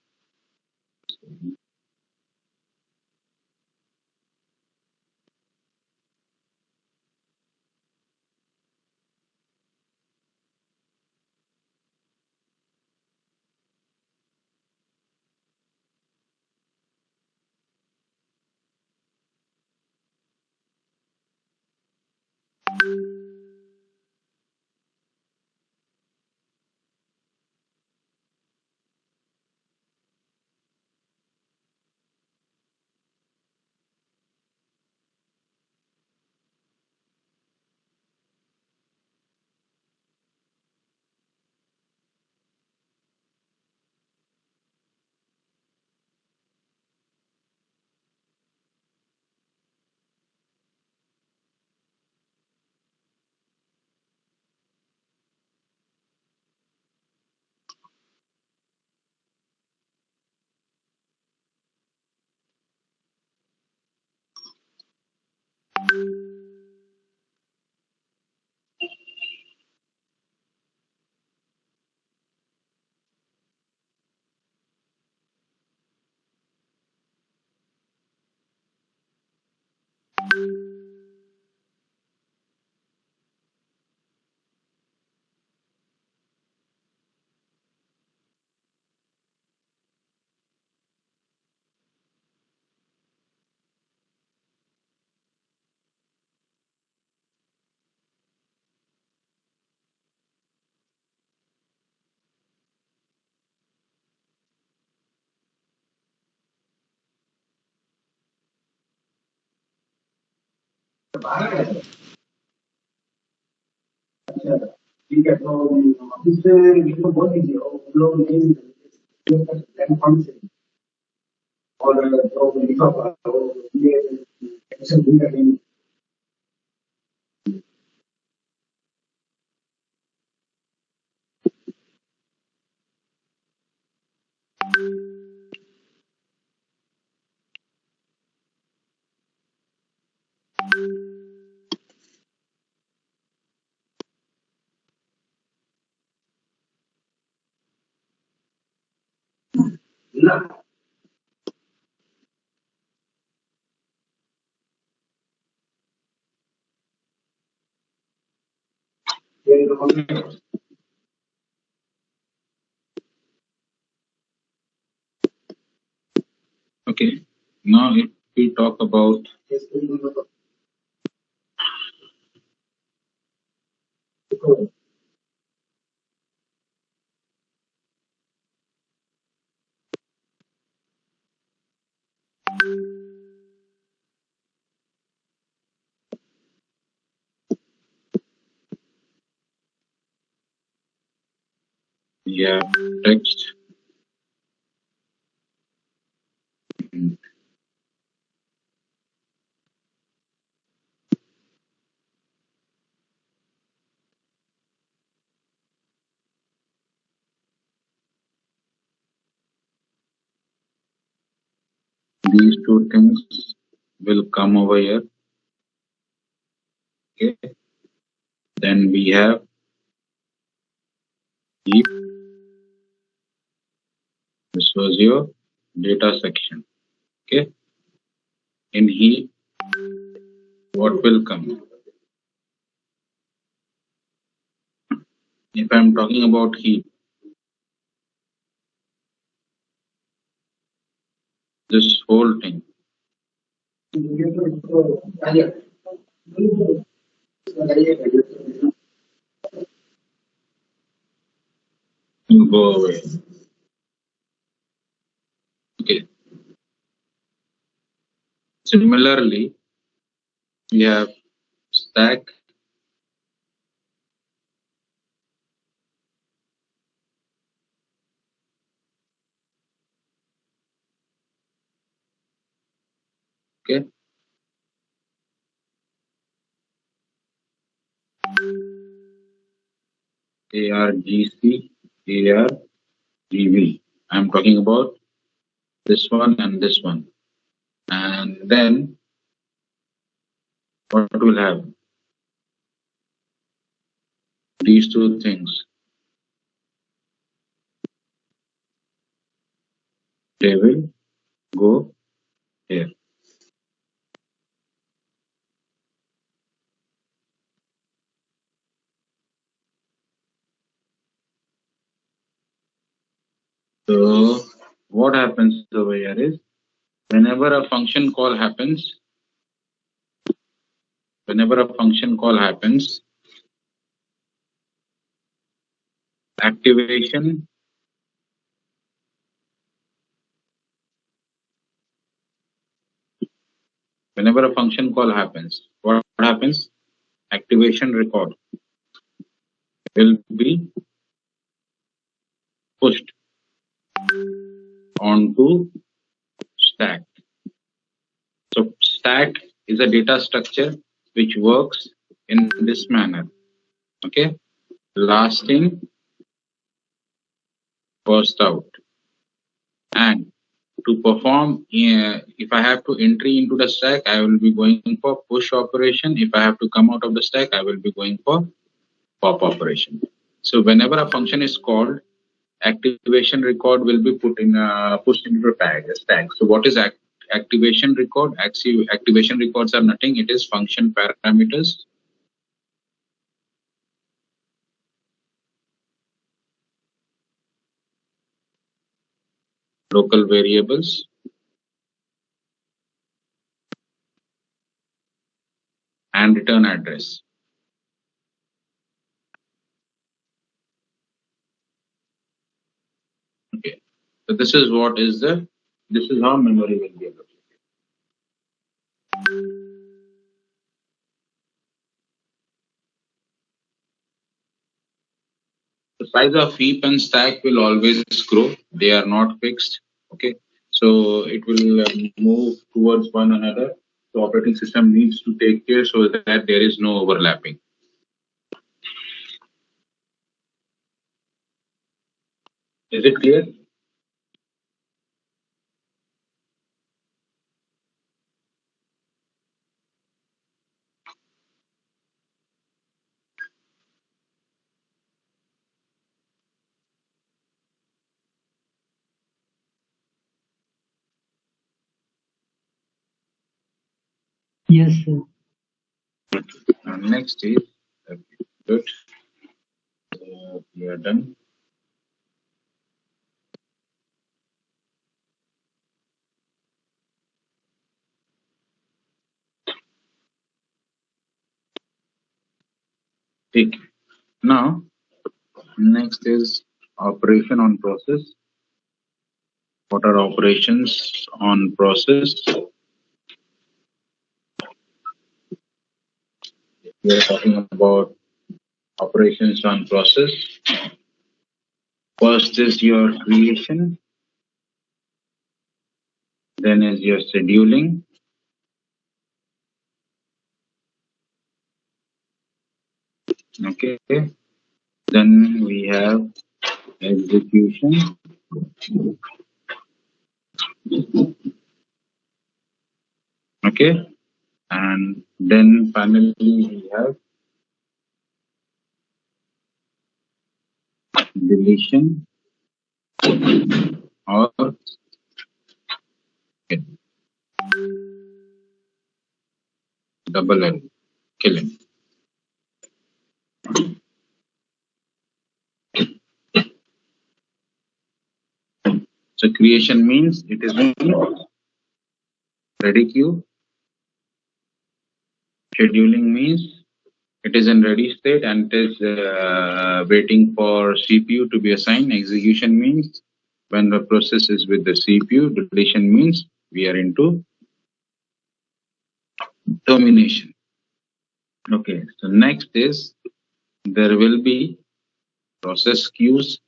Okay. Now, if we talk about yeah, text, these two things will come over here. Okay. Then we have heap. This was your data section. Okay. In heap, what will come? If I'm talking about heap, this whole thing will go away. Okay. Similarly, we have stack. Okay. ARGC, ARGV. I'm talking about this one and this one. And then what will have? These two things. They will go here. So what happens over here is whenever a function call happens, activation, whenever a function call happens, what happens? Activation record will be pushed onto stack. So stack is a data structure which works in this manner. Okay, last in, first out. And to perform, if I have to entry into the stack, I will be going for push operation. If I have to come out of the stack, I will be going for pop operation. So whenever a function is called, activation record will be pushed into the stack. So what is activation record? Activation records are nothing. It is function parameters, local variables, and return address. Okay. So this is how memory will be allocated. size of heap and stack will always grow. They are not fixed. Okay. So it will move towards one another. The operating system needs to take care so that there is no overlapping. Is it clear? Yes, sir. Next is good. We are done. Take. Now, next is operation on process. What are operations on process? We are talking about operations on process. First is your creation, then is your scheduling, okay. Then we have execution, okay. And then finally we have deletion or double L, killing. So creation means it is in ready queue. Scheduling means it is in ready state and it is waiting for CPU to be assigned. Execution means when the process is with the CPU. Deletion means we are into termination. Okay, so next is there will be process queues.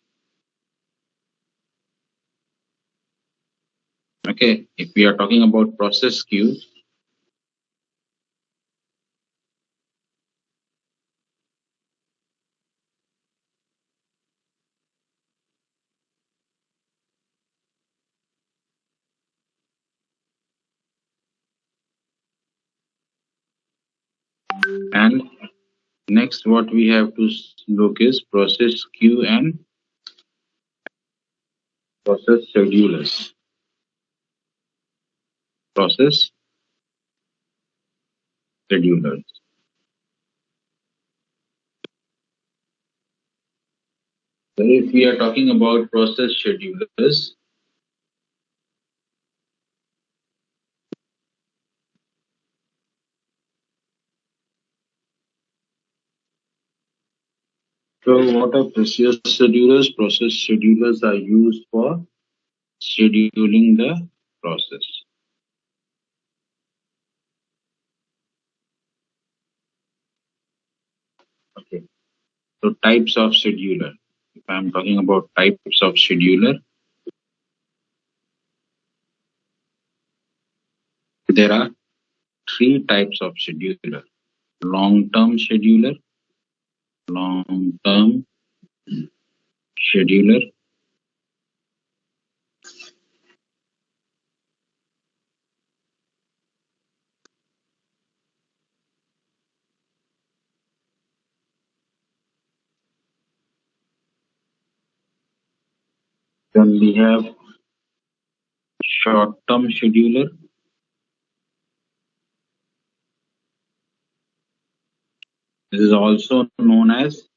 Okay, if we are talking about process queues, and next what we have to look is process queue and process schedulers. Process schedulers. So if we are talking about process schedulers, so what are process schedulers? Process schedulers are used for scheduling the process. Okay. So types of scheduler. If I'm talking about types of scheduler, there are three types of scheduler. Long-term scheduler, long-term scheduler, then we have short-term scheduler. This is also known as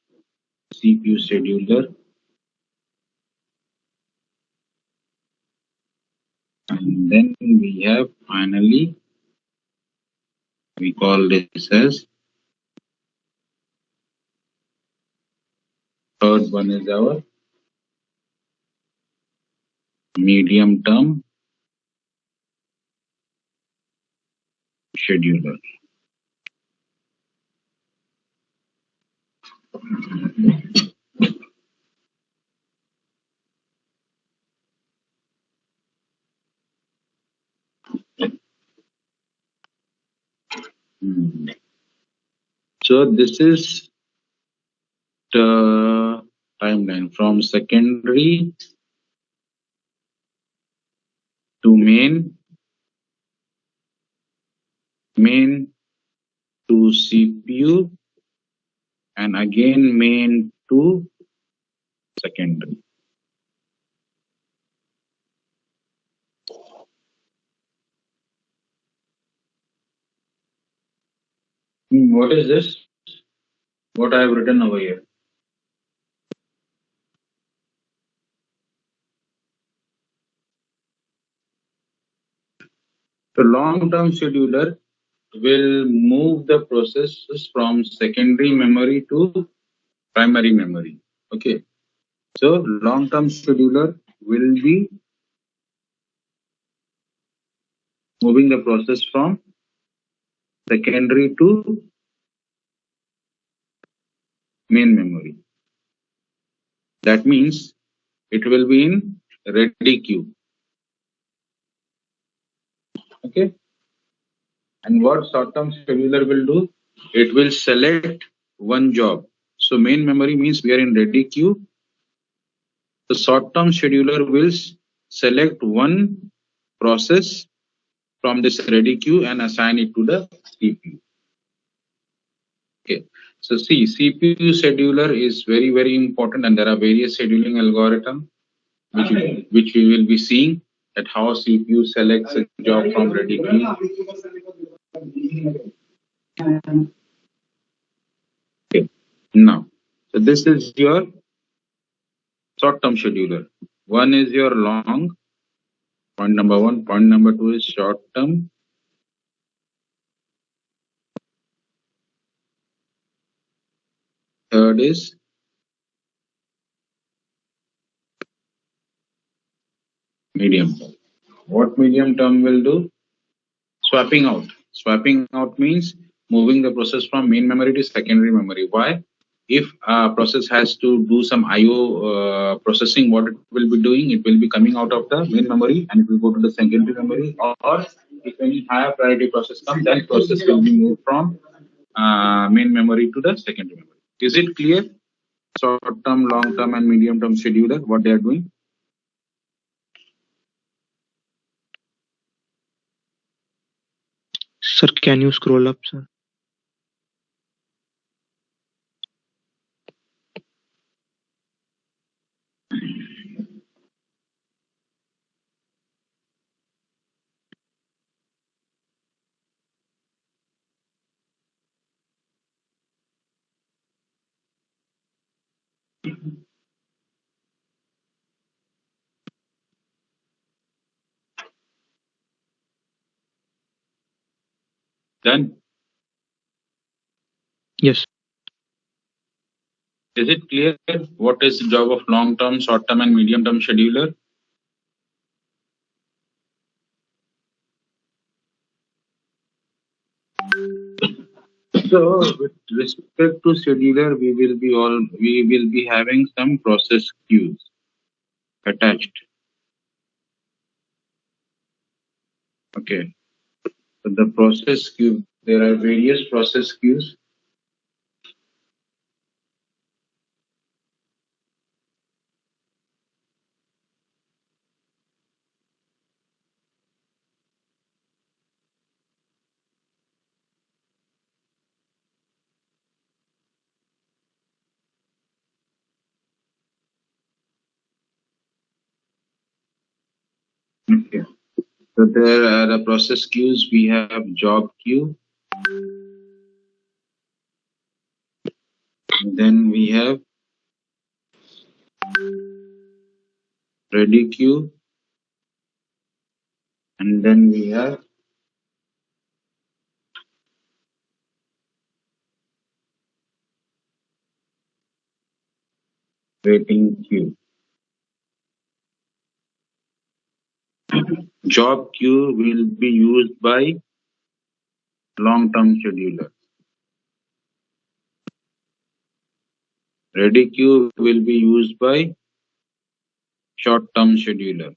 CPU scheduler. And then we have finally, we call this as third one is our medium term scheduler. Hmm. So this is the timeline from secondary to main to CPU, and again main to secondary. What is this? What I have written over here? The long-term scheduler will move the processes from secondary memory to primary memory. Okay. So long-term scheduler will be moving the process from secondary to main memory. That means it will be in ready queue. Okay. And what short-term scheduler will do? It will select one job. So main memory means we are in ready queue. The short-term scheduler will select one process from this ready queue and assign it to the CPU. Okay. So see, CPU scheduler is very, very important, and there are various scheduling algorithms which we will be seeing at how CPU selects a job from ready queue. Okay. Now, so this is your short-term scheduler. One is your long, point number one. Point number two is short-term. Third is medium term. What medium term will do? Swapping out. Swapping out means moving the process from main memory to secondary memory. Why? If a process has to do some IO processing, what it will be doing, it will be coming out of the main memory and it will go to the secondary memory. Or if any higher priority process comes, then process will be moved from main memory to the secondary memory. Is it clear? Short term, long term, and medium term scheduler, what they are doing? Sir, can you scroll up, sir? Then, Yes. is it clear what is the job of long term, short term, and medium term scheduler? So, with respect to scheduler, we will be having some process queues attached. Okay. So the process queue, there are various process queues. Okay. So there are the process queues. We have job queue. Then we have ready queue. And then we have waiting queue. Job queue will be used by long-term scheduler. Ready queue will be used by short-term scheduler.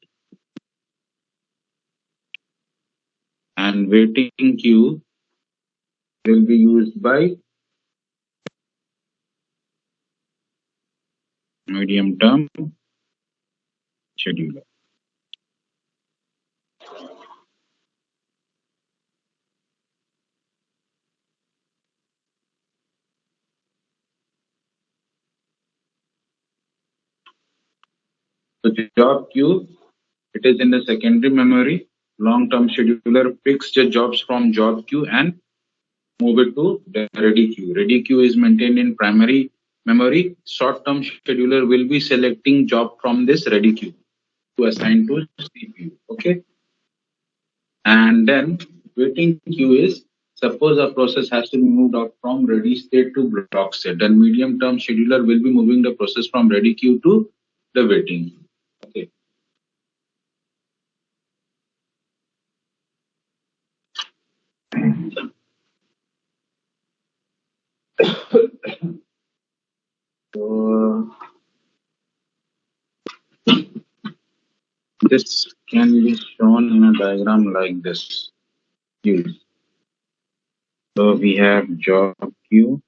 And waiting queue will be used by medium term scheduler. So job queue, it is in the secondary memory. Long-term scheduler picks the jobs from job queue and move it to the ready queue. Ready queue is maintained in primary memory. Short-term scheduler will be selecting job from this ready queue to assign to CPU. Okay. And then waiting queue is, suppose a process has to be moved out from ready state to block state. Then medium term scheduler will be moving the process from ready queue to the waiting. Okay. So this can be shown in a diagram like this. Queues. So we have job queue,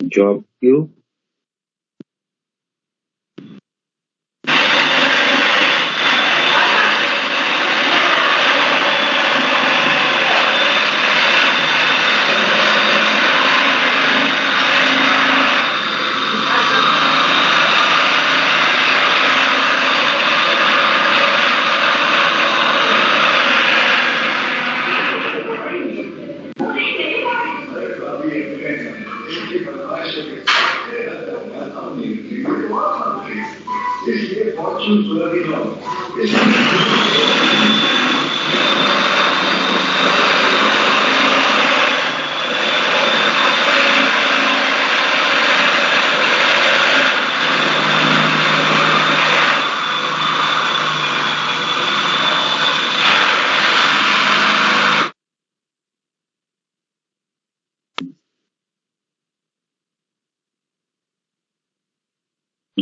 job queue.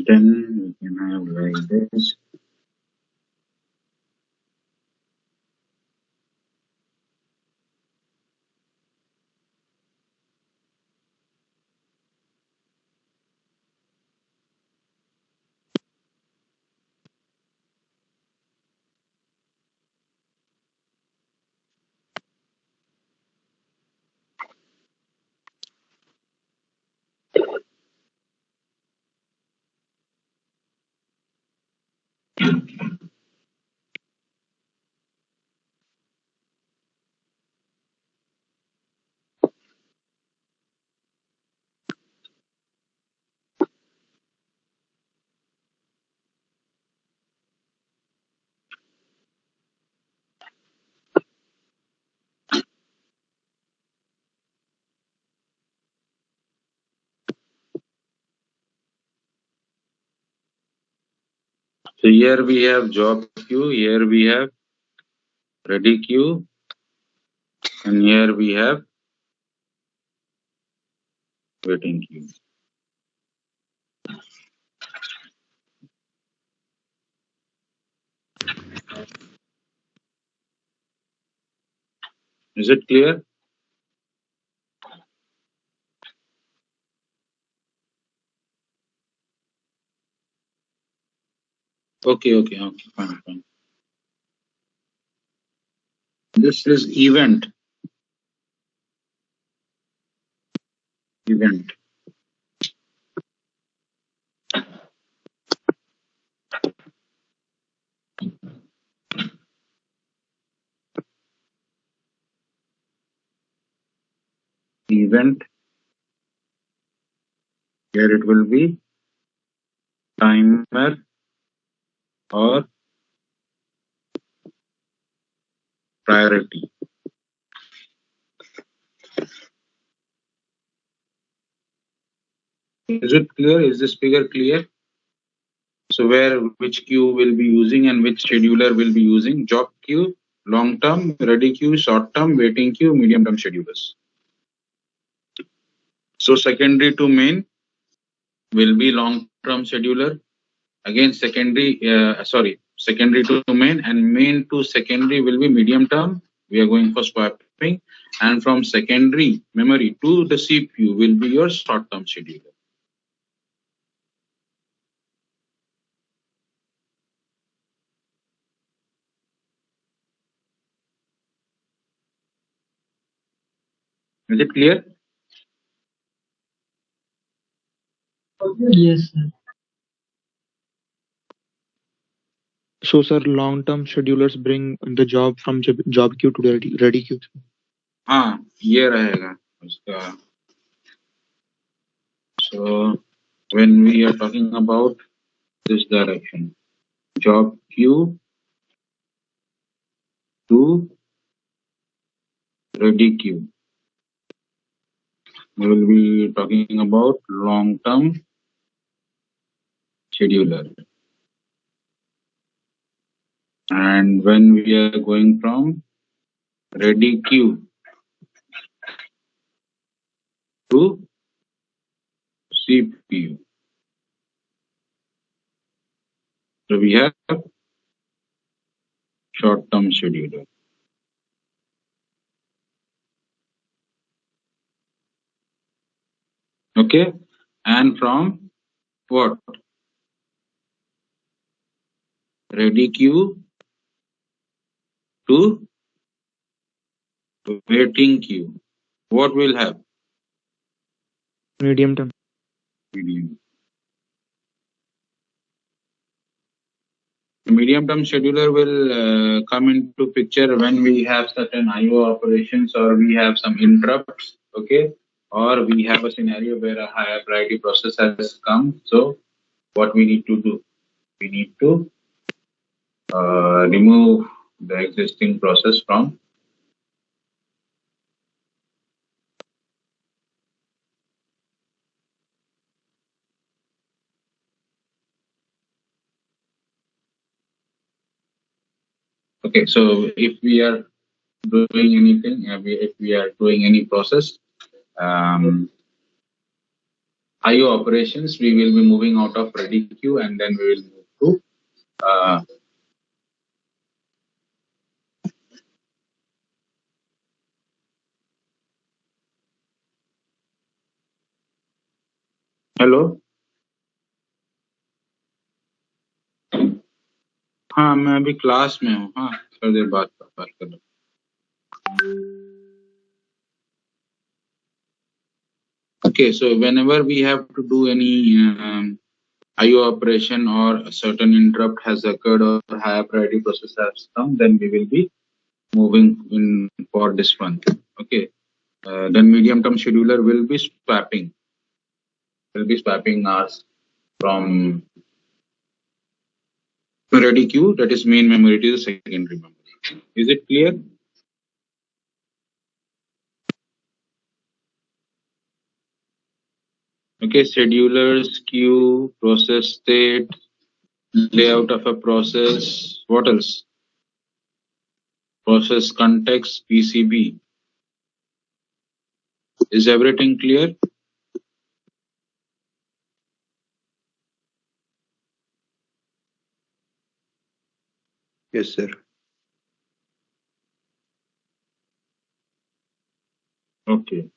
Then we can have like this. So here we have job queue, here we have ready queue, and here we have waiting queue. Is it clear? Okay, fine. This is event. Event. Event. Here it will be timer or priority. Is it clear? Is this figure clear? So where which queue will be using and which scheduler will be using? Job queue, long term, ready queue, short term, waiting queue, medium term schedulers. So secondary to main will be long term scheduler. Again secondary to main, and main to secondary will be medium term. We are going for swapping, and from secondary memory to the CPU will be your short term scheduler. Is it clear? Yes, sir. So, sir, long-term schedulers bring the job from job queue to ready queue. हाँ ये रहेगा उसका. So when we are talking about this direction, job queue to ready queue, we will be talking about long term scheduler. And when we are going from ready queue to CPU, so we have short term scheduler. Okay, and from what? Ready queue to waiting queue. What will have? Medium term. Medium. Medium term scheduler will come into picture when we have certain IO operations or we have some interrupts, okay, or we have a scenario where a higher priority process has come. So what we need to do? We need to remove the existing process from. Okay, so if we are doing anything, if we are doing any process, IO operations, we will be moving out of ready queue and then we will move to hello. हाँ मैं अभी class में हूँ. हाँ थोड़ी देर बाद बात कर लो. Okay, so whenever we have to do any IO operation or a certain interrupt has occurred or higher priority process has come, then we will be moving in for this one. Okay, then medium term scheduler will be swapping. Will be swapping hours from ready queue, that is main memory, to the secondary memory. Is it clear? Okay, schedulers, queue, process state, layout of a process. What else? Process context, PCB. Is everything clear? Yes, sir. Okay.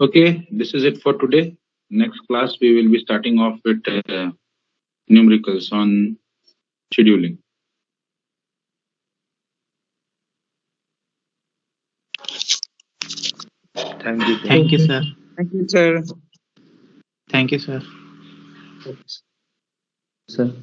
Okay, this is it for today. Next class, we will be starting off with numericals on scheduling. Thank you, sir. Thank you, sir. Thank you, sir. Thank you, sir. Sir.